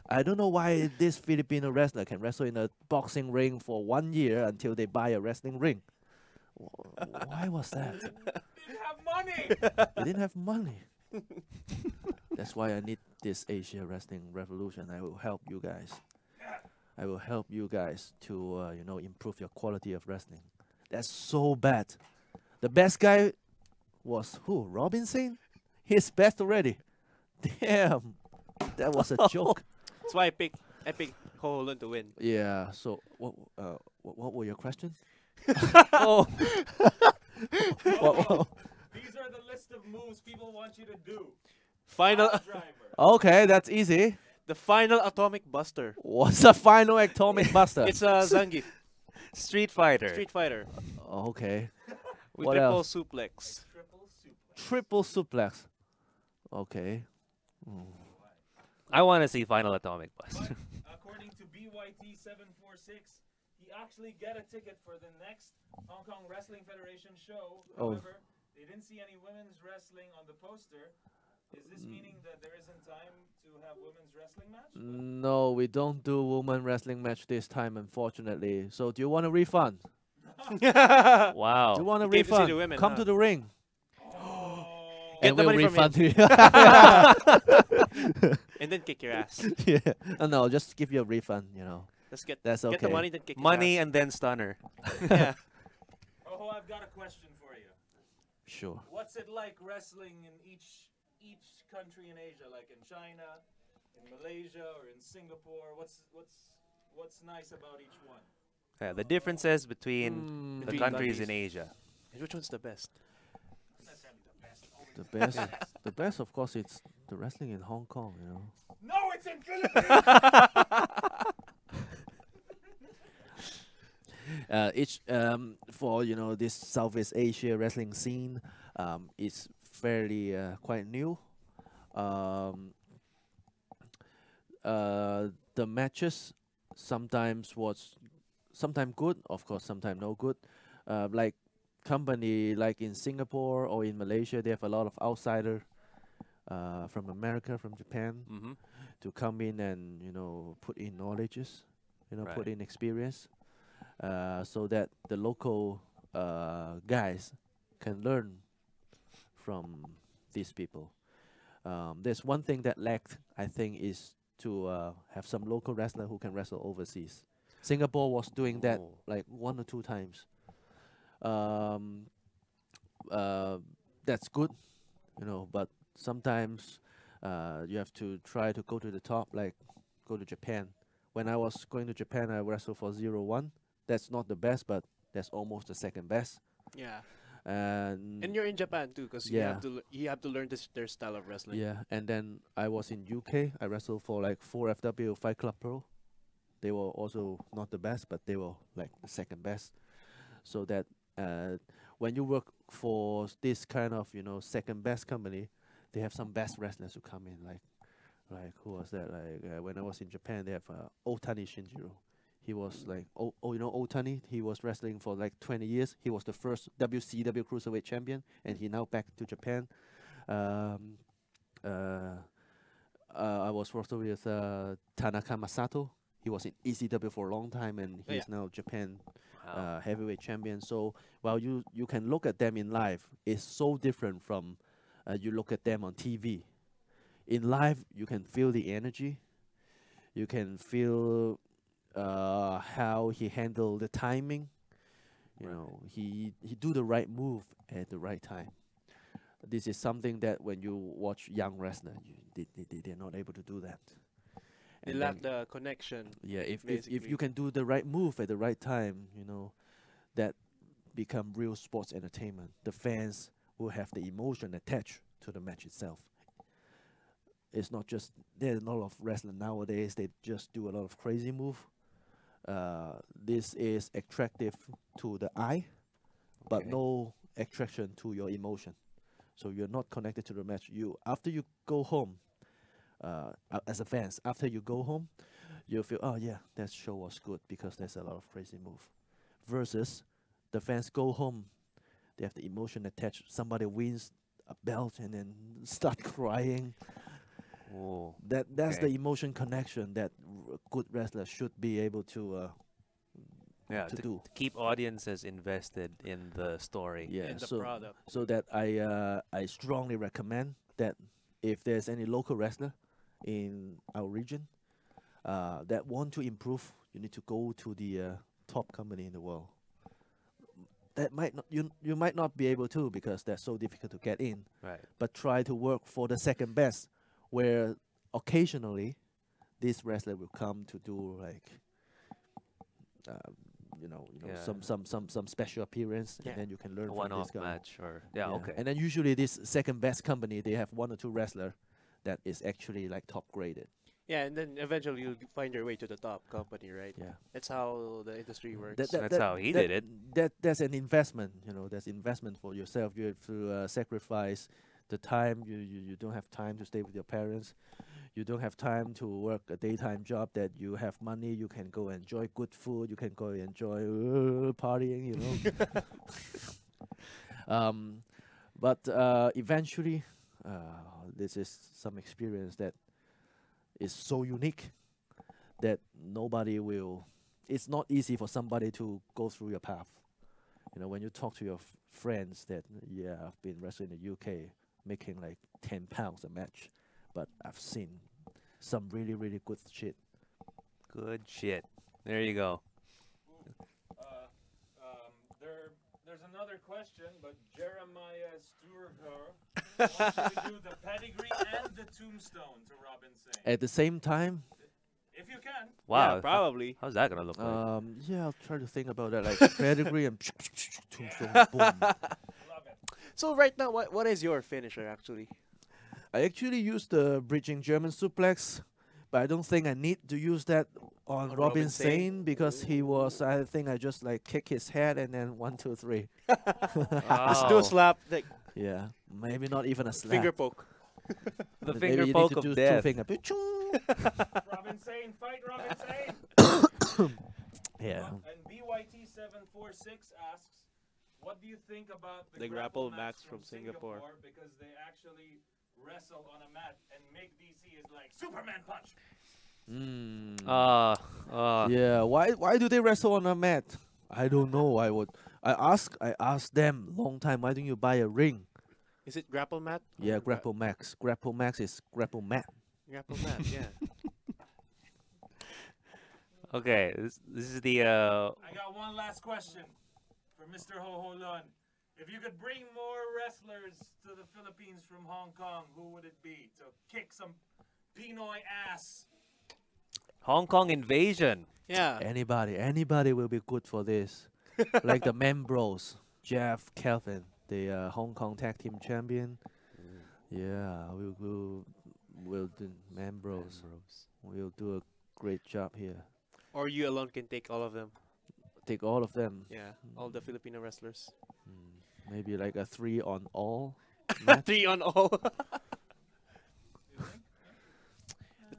I don't know why this Filipino wrestler can wrestle in a boxing ring for 1 year until they buy a wrestling ring. Why was that? Didn't have money. They didn't have money. That's why I need this Asia Wrestling Revolution. I will help you guys. I will help you guys to improve your quality of wrestling. That's so bad. The best guy was who? Robin Sane? He's best already. Damn. That was a joke. That's why I picked Ho Ho Lun to win. Yeah. So what were your questions? Oh, What- These are the list of moves people want you to do. Final, Cab driver. Okay, that's easy. the final atomic buster. What's a final atomic buster? It's Zangief, Street Fighter. Street Fighter. Okay. We What triple else? suplex. Triple suplex. Triple suplex. Okay. I want to see Final Atomic Buster. But according to BYT746, he actually get a ticket for the next Hong Kong Wrestling Federation show. Oh. However, they didn't see any women's wrestling on the poster. Is this meaning that there isn't time to have women's wrestling match? No, we don't do women wrestling match this time, unfortunately. So do you want a refund? Wow. Do you want a You came to see refund? the women, Come huh? to the ring. Get and the we'll money from refund you. And then kick your ass. Yeah. No, just give you a refund, you know. Let's get That's okay. get the money, then kick Money his and then stunner. ass. Yeah. Oh, I've got a question for you. Sure. What's it like wrestling in each country in Asia, like in China, in Malaysia, or in Singapore? What's nice about each one? Yeah, the differences between the Between countries countries. in Asia. And which one's the best? Not necessarily the best. The best, the best, of course, it's the wrestling in Hong Kong, you know. No, it's in Philippines. Each for this Southeast Asia wrestling scene, it's fairly quite new. The matches sometimes good, of course, sometimes no good. Like company like in Singapore or in Malaysia, they have a lot of outsider from America, from Japan, Mm-hmm. to come in and put in knowledges, Right. put in experience, so that the local guys can learn from these people. There's one thing that lacked, I think, is to have some local wrestler who can wrestle overseas. Singapore was doing that Oh. like 1 or 2 times. That's good, but sometimes you have to try to go to the top, like go to Japan. When I was going to Japan, I wrestled for 0-1. That's not the best, but that's almost the second best. Yeah. And And you're in Japan too, because Yeah. you have to learn their style of wrestling. yeah, and then I was in UK. I wrestled for like 4FW Fight Club Pro. They were also not the best, but they were like the second best. So that when you work for this kind of second best company, they have some best wrestlers who come in. Like who was that? Like when I was in Japan, they have Otani Shinjiro. He was like Otani. He was wrestling for like 20 years. He was the first WCW Cruiserweight champion, and he now back to Japan. I was also with Tanaka Masato. He was in ECW for a long time, and he's now Japan Wow. heavyweight champion. So while you can look at them in live, it's so different from you look at them on TV. In live, you can feel the energy. You can feel how he handled the timing. He do the right move at the right time. This is something that when you watch young wrestler, they're not able to do that. They And lack then- the connection. yeah, if basically. you can do the right move at the right time, that become real sports entertainment. The fans will have the emotion attached to the match itself. It's not just there's a lot of wrestling nowadays. They just do a lot of crazy move. This is attractive to the eye, but Okay. no attraction to your emotion. So you're not connected to the match. After you go home, as a fans, after you go home, you feel, oh yeah, that show was good because there's a lot of crazy move. Versus the fans go home, they have the emotion attached. Somebody wins a belt and then start crying. Oh. That's Okay. the emotion connection that good wrestlers should be able to Yeah, to to, do. to keep audiences invested in the story. Yeah, In the so product. so that I strongly recommend that if there's any local wrestler in our region that want to improve, you need to go to the top company in the world. That might not you might not be able to because they're so difficult to get in. Right. But try to work for the second best, where occasionally this wrestler will come to do like Yeah. some special appearance, Yeah. and then you can learn A from this one-off guy. match or yeah, okay. And then usually this second best company, they have 1 or 2 wrestler that is actually like top graded. Yeah, and then eventually you'll find your way to the top company, right? Yeah. That's how the industry works. That's how he did it. That's an investment. You know, that's investment for yourself. You have to sacrifice the time. You don't have time to stay with your parents. You don't have time to work a daytime job that you have money. You can go enjoy good food. You can go enjoy partying. You know. But eventually, this is some experience that is so unique that nobody will. It's not easy for somebody to go through your path. You know, when you talk to your friends that, yeah, I've been wrestling in the UK, making like £10 a match, but I've seen some really, really good shit. Good shit. There you go. There's another question, but Jeremiah Sturger wants you to do the pedigree and the tombstone to Robin Singh. At the same time, If you can. Wow. Yeah, probably. How's that gonna look like? yeah, I'll try to think about that, like pedigree and tombstone, boom. Love it. So right now, what is your finisher actually? I actually used the bridging German suplex, but I don't think I need to use that on On Robin Robin Sane? Sane because he was. I think I just like kick his head and then 1, 2, 3. Just do a slap, like Yeah, maybe not even a slap. finger poke. The Maybe finger you need poke to of do death. 2 finger. Choo! Robin Sane, fight Robin Sane. Yeah. And BYT746 asks, what do you think about The grapple grapple max from Singapore? Because they actually wrestle on a mat and make DC is like Superman punch. Mm. Yeah. Why do they wrestle on a mat? I don't know. I asked them long time. Why don't you buy a ring? Is it grapple mat? Yeah, Or Grapple Max. Grapple Max is grapple mat. grapple mat. Yeah. Okay. This is the I got one last question for Mr. Ho Ho Lun. If you could bring more wrestlers to the Philippines from Hong Kong, who would it be to kick some Pinoy ass? Hong Kong invasion. Yeah. Anybody will be good for this. Like the Membros, Jeff, Kelvin, the Hong Kong Tag Team Champion. Yeah, we'll do Membros. We'll do a great job here. Or you alone can take all of them. Take all of them. Yeah. All the Filipino wrestlers. Maybe like a 3 on all. 3 on all.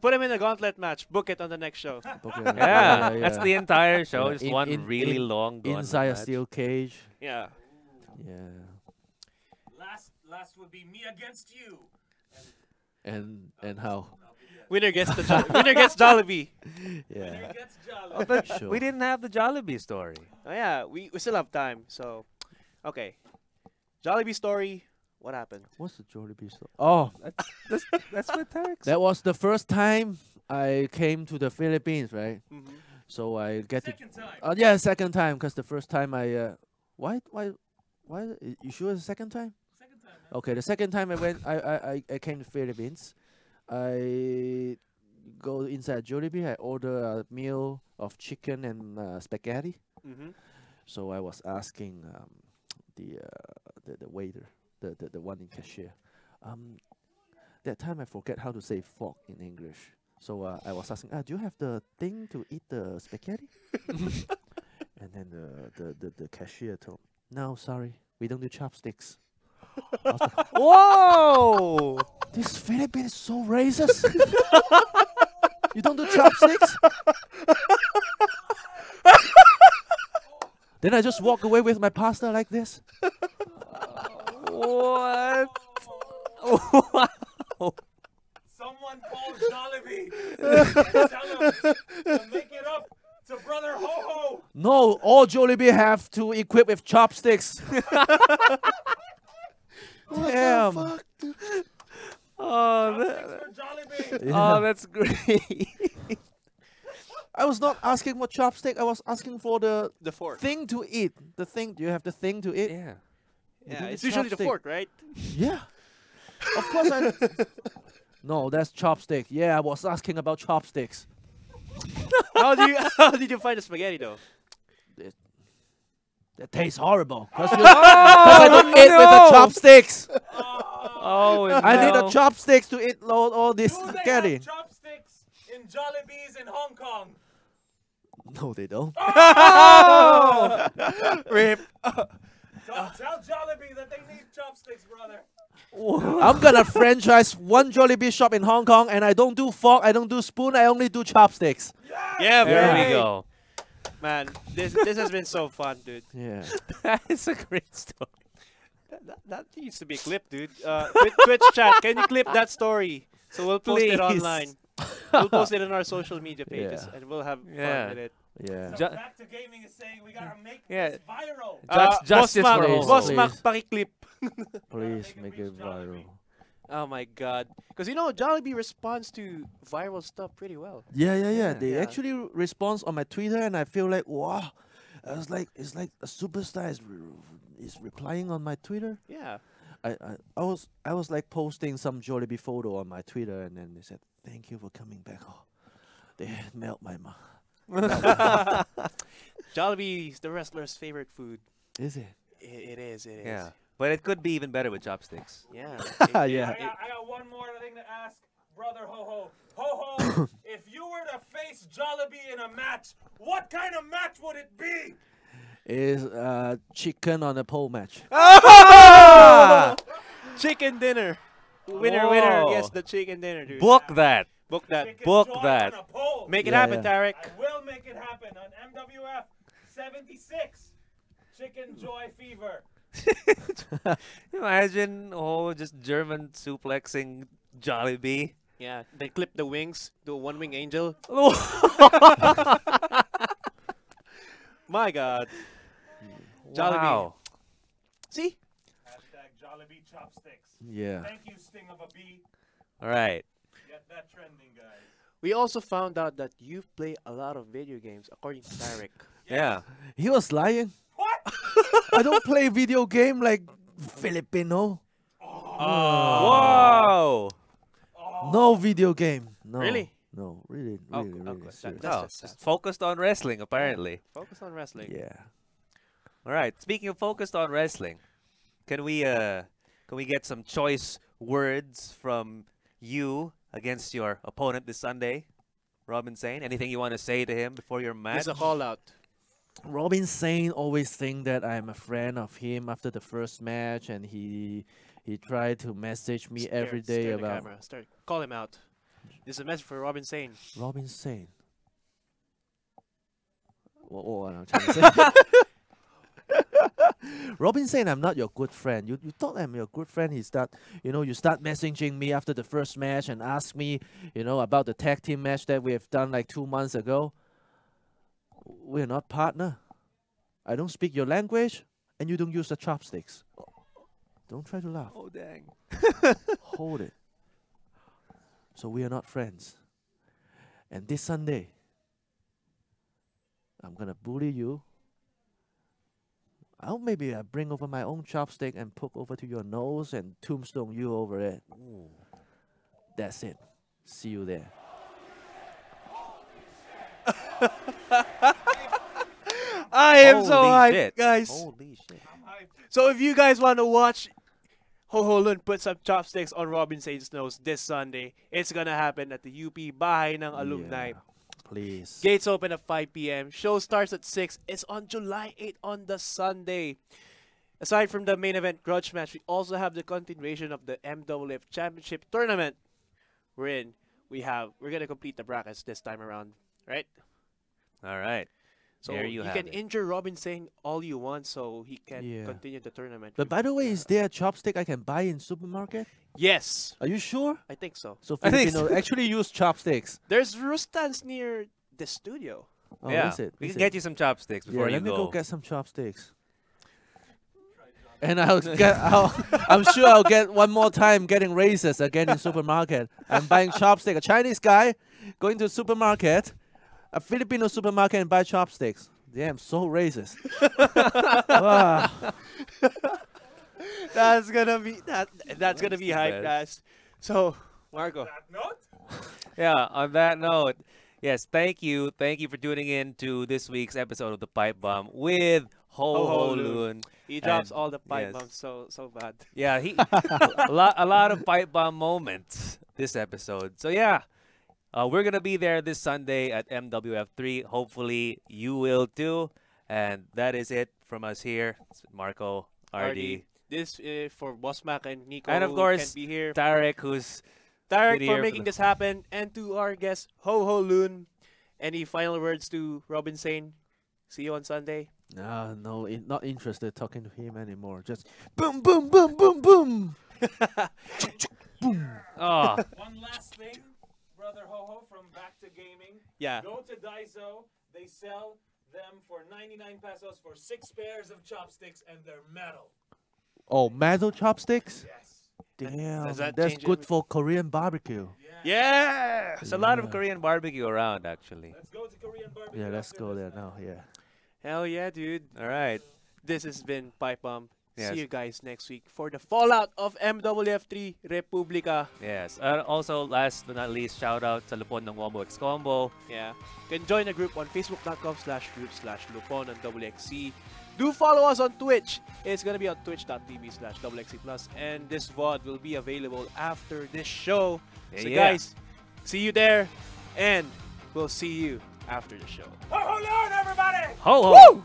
Put him in a gauntlet match. Book it on the next show. Okay, Yeah, that's the entire show. Yeah, Just one really long gauntlet inside a match. steel cage. Yeah. Yeah. Last would be me against you. And how? Winner gets winner gets Jollibee. Yeah. Winner gets Jolly. Oh, but Sure. we didn't have the Jollibee story. Oh yeah, we still have time. So, okay. Jollibee story. What happened? What's the Jollibee story? Oh, That's what Tarek's. that was the first time I came to the Philippines, right? Mm-hmm. So I get Second to. time. Yeah, second time, because the first time I. Why? You sure it's the second time? Second time, man. Okay, the second time I went, I came to Philippines. I go inside Jollibee. I order a meal of chicken and spaghetti. Mm-hmm. So I was asking the waiter, the one in cashier. That time I forget how to say fork in English. So I was asking, do you have the thing to eat the spaghetti? And then the cashier told, no, sorry, we don't do chopsticks. I was like, Whoa! this Philippines is so racist. You don't do chopsticks? Then I just walk away with my pasta like this. What? Someone call Jollibee and tell him to make it up to Brother Ho Ho. No, all Jollibee have to equip with chopsticks. Damn. Oh, Chopsticks for Jollibee. Yeah. oh, that's great. I was not asking for chopstick. I was asking for the The fork. thing to eat. The thing. Do you have the thing to eat? yeah. Yeah, do it's the usually the chopstick. fork, right? Yeah. Of course I. No, that's chopstick. Yeah, I was asking about chopsticks. How did you find the spaghetti though? That tastes horrible. Because Oh, I don't eat with the chopsticks. Oh no. I need a chopsticks to eat all this Do they spaghetti. have chopsticks in Jollibees in Hong Kong? No, they don't. Oh! Rip. Tell Jollibee that they need chopsticks, brother. I'm gonna franchise one Jollibee shop in Hong Kong, and I don't do fork, I don't do spoon, I only do chopsticks. Yeah, There baby. we go. Man, this has been so fun, dude. Yeah. That is a great story. That needs to be clipped, dude. Twitch chat, can you clip that story? So we'll post it Please. online. We'll post it on our social media pages, Yeah. and we'll have Yeah. fun with it. Yeah. So Ju- Back to Gaming is saying we gotta make Yeah. this viral. Justice Boss for Mac, Ho. Boss Please. Mac, pakiclip. Please Make it make reach it viral. Jollibee. Oh my god. Because you know, Jollibee responds to viral stuff pretty well. Yeah. They Yeah. actually respond on my Twitter, and I feel like, wow. I was like, it's like a superstar is replying on my Twitter. Yeah. I was like posting some Jollibee photo on my Twitter, and then they said, "Thank you for coming back." Oh, they melt my mouth. Jollibee is the wrestler's favorite food. Is it? It is. Yeah. But it could be even better with chopsticks. Yeah. Yeah. I got one more thing to ask, brother Ho Ho. Ho Ho, if you were to face Jollibee in a match, what kind of match would it be? Is chicken on a pole match? Chicken dinner. Winner. Whoa. Yes, the chicken dinner, dude. Book that. Book that. Chicken book joy that. on a pole. Make it Yeah, happen, yeah. Tarek. I will make it happen on MWF 76. Chicken Joy Fever. Imagine, just German suplexing Jollibee. Yeah. Then clip the wings. Do a one-wing angel. My God. Jollibee. Wow. See? Hashtag Jollibee Chopsticks. Yeah. Thank you, Sting of a Bee. All right. Get that trending, guys. We also found out that you play a lot of video games, according to Tarek. Yeah. He was lying. What? I don't play video game like Filipino. Whoa. No video game. No. Really? No, really, Oh, really, oh, really good. serious. That's Oh, just just sad. focused on wrestling, apparently. Focus on wrestling. Yeah. All right. Speaking of focused on wrestling, can we get some choice words from you against your opponent this Sunday, Robin Sane? Anything you want to say to him before your match? It's a call out. Robin Sane always think that I'm a friend of him after the first match, and he tried to message me every day Stare about the camera. Call him out. This is a message for Robin Sane. Robin Sane. What I'm trying to say. Robin Sane, I'm not your good friend. You thought I'm your good friend. You start messaging me after the first match and ask me, about the tag team match that we have done like 2 months ago. We're not partner. I don't speak your language, and you don't use the chopsticks. Don't try to laugh. Oh, dang. Hold it. So we are not friends. And this Sunday, I'm gonna bully you. Maybe I bring over my own chopstick and poke over to your nose and tombstone you over it. That's it. See you there. I am so Holy hyped, shit. guys. Holy shit. So if you guys want to watch Ho Ho Lun put some chopsticks on Robin Sane's nose this Sunday, it's gonna happen at the UP Bahay ng Alumni. Yeah, please. Gates open at 5 p.m. Show starts at 6. It's on July 8 on the Sunday. Aside from the main event grudge match, we also have the continuation of the MWF Championship Tournament. We're gonna complete the brackets this time around, right? All right. So There you you have can it. injure Robin Sane all you want, so he can Yeah. continue the tournament. But by the way, is there a chopstick I can buy in supermarket? Yes, Are you sure? I think so. So I think Filipino actually use chopsticks. There's Rustans near the studio. Oh, yeah. is it? We Is can it? get you some chopsticks before Yeah, you let me go. go get some chopsticks. And I'm sure I'll get one more time getting raises again in supermarket. I'm buying chopstick. A Chinese guy going to supermarket, a Filipino supermarket, and buy chopsticks. Damn, so racist. Wow. That's gonna be That's gonna be the hype, best. guys. So, Marco. That note? Yeah, on that note, yes, thank you. Thank you for tuning in to this week's episode of The Pipe Bomb with Ho Ho Lun. He drops And- all the pipe yes. bombs so bad. Yeah, he a lot of pipe bomb moments this episode. So yeah, we're gonna be there this Sunday at MWF3. Hopefully you will too. And that is it from us here. It's Marco, RD, This for Boss Mac and Nico, And of who course, can't be here. Tarek, who's Tarek here for for making the- this happen, and to our guest Ho Ho Lun. Any final words to Robin Sane? See you on Sunday. No, not interested talking to him anymore. Just boom, boom, boom, boom, boom. oh, One last thing, brother Ho Ho from Back to Gaming. Yeah. Go to Daiso. They sell them for 99 pesos for 6 pairs of chopsticks, and they're metal. Oh, metal chopsticks? Yes. Damn, that that's change good every- for Korean barbecue. Yeah. there's a lot of Yeah. Korean barbecue around actually. Let's go to Korean barbecue. Yeah, let's after go this there now. Yeah. Hell yeah, dude. All right. This has been Pipe Bomb. Yes. See you guys next week for the fallout of MWF3 Republica. Yes. Also, last but not least, shout out sa Lupon ng WXC Combo. Yeah. You can join the group on facebook.com/group/lupon on WXC. Do follow us on Twitch. It's going to be on twitch.tv/WXC+. And this VOD will be available after this show. So Yeah. guys, see you there. And we'll see you after the show. Ho Ho Lun, everybody! Ho ho!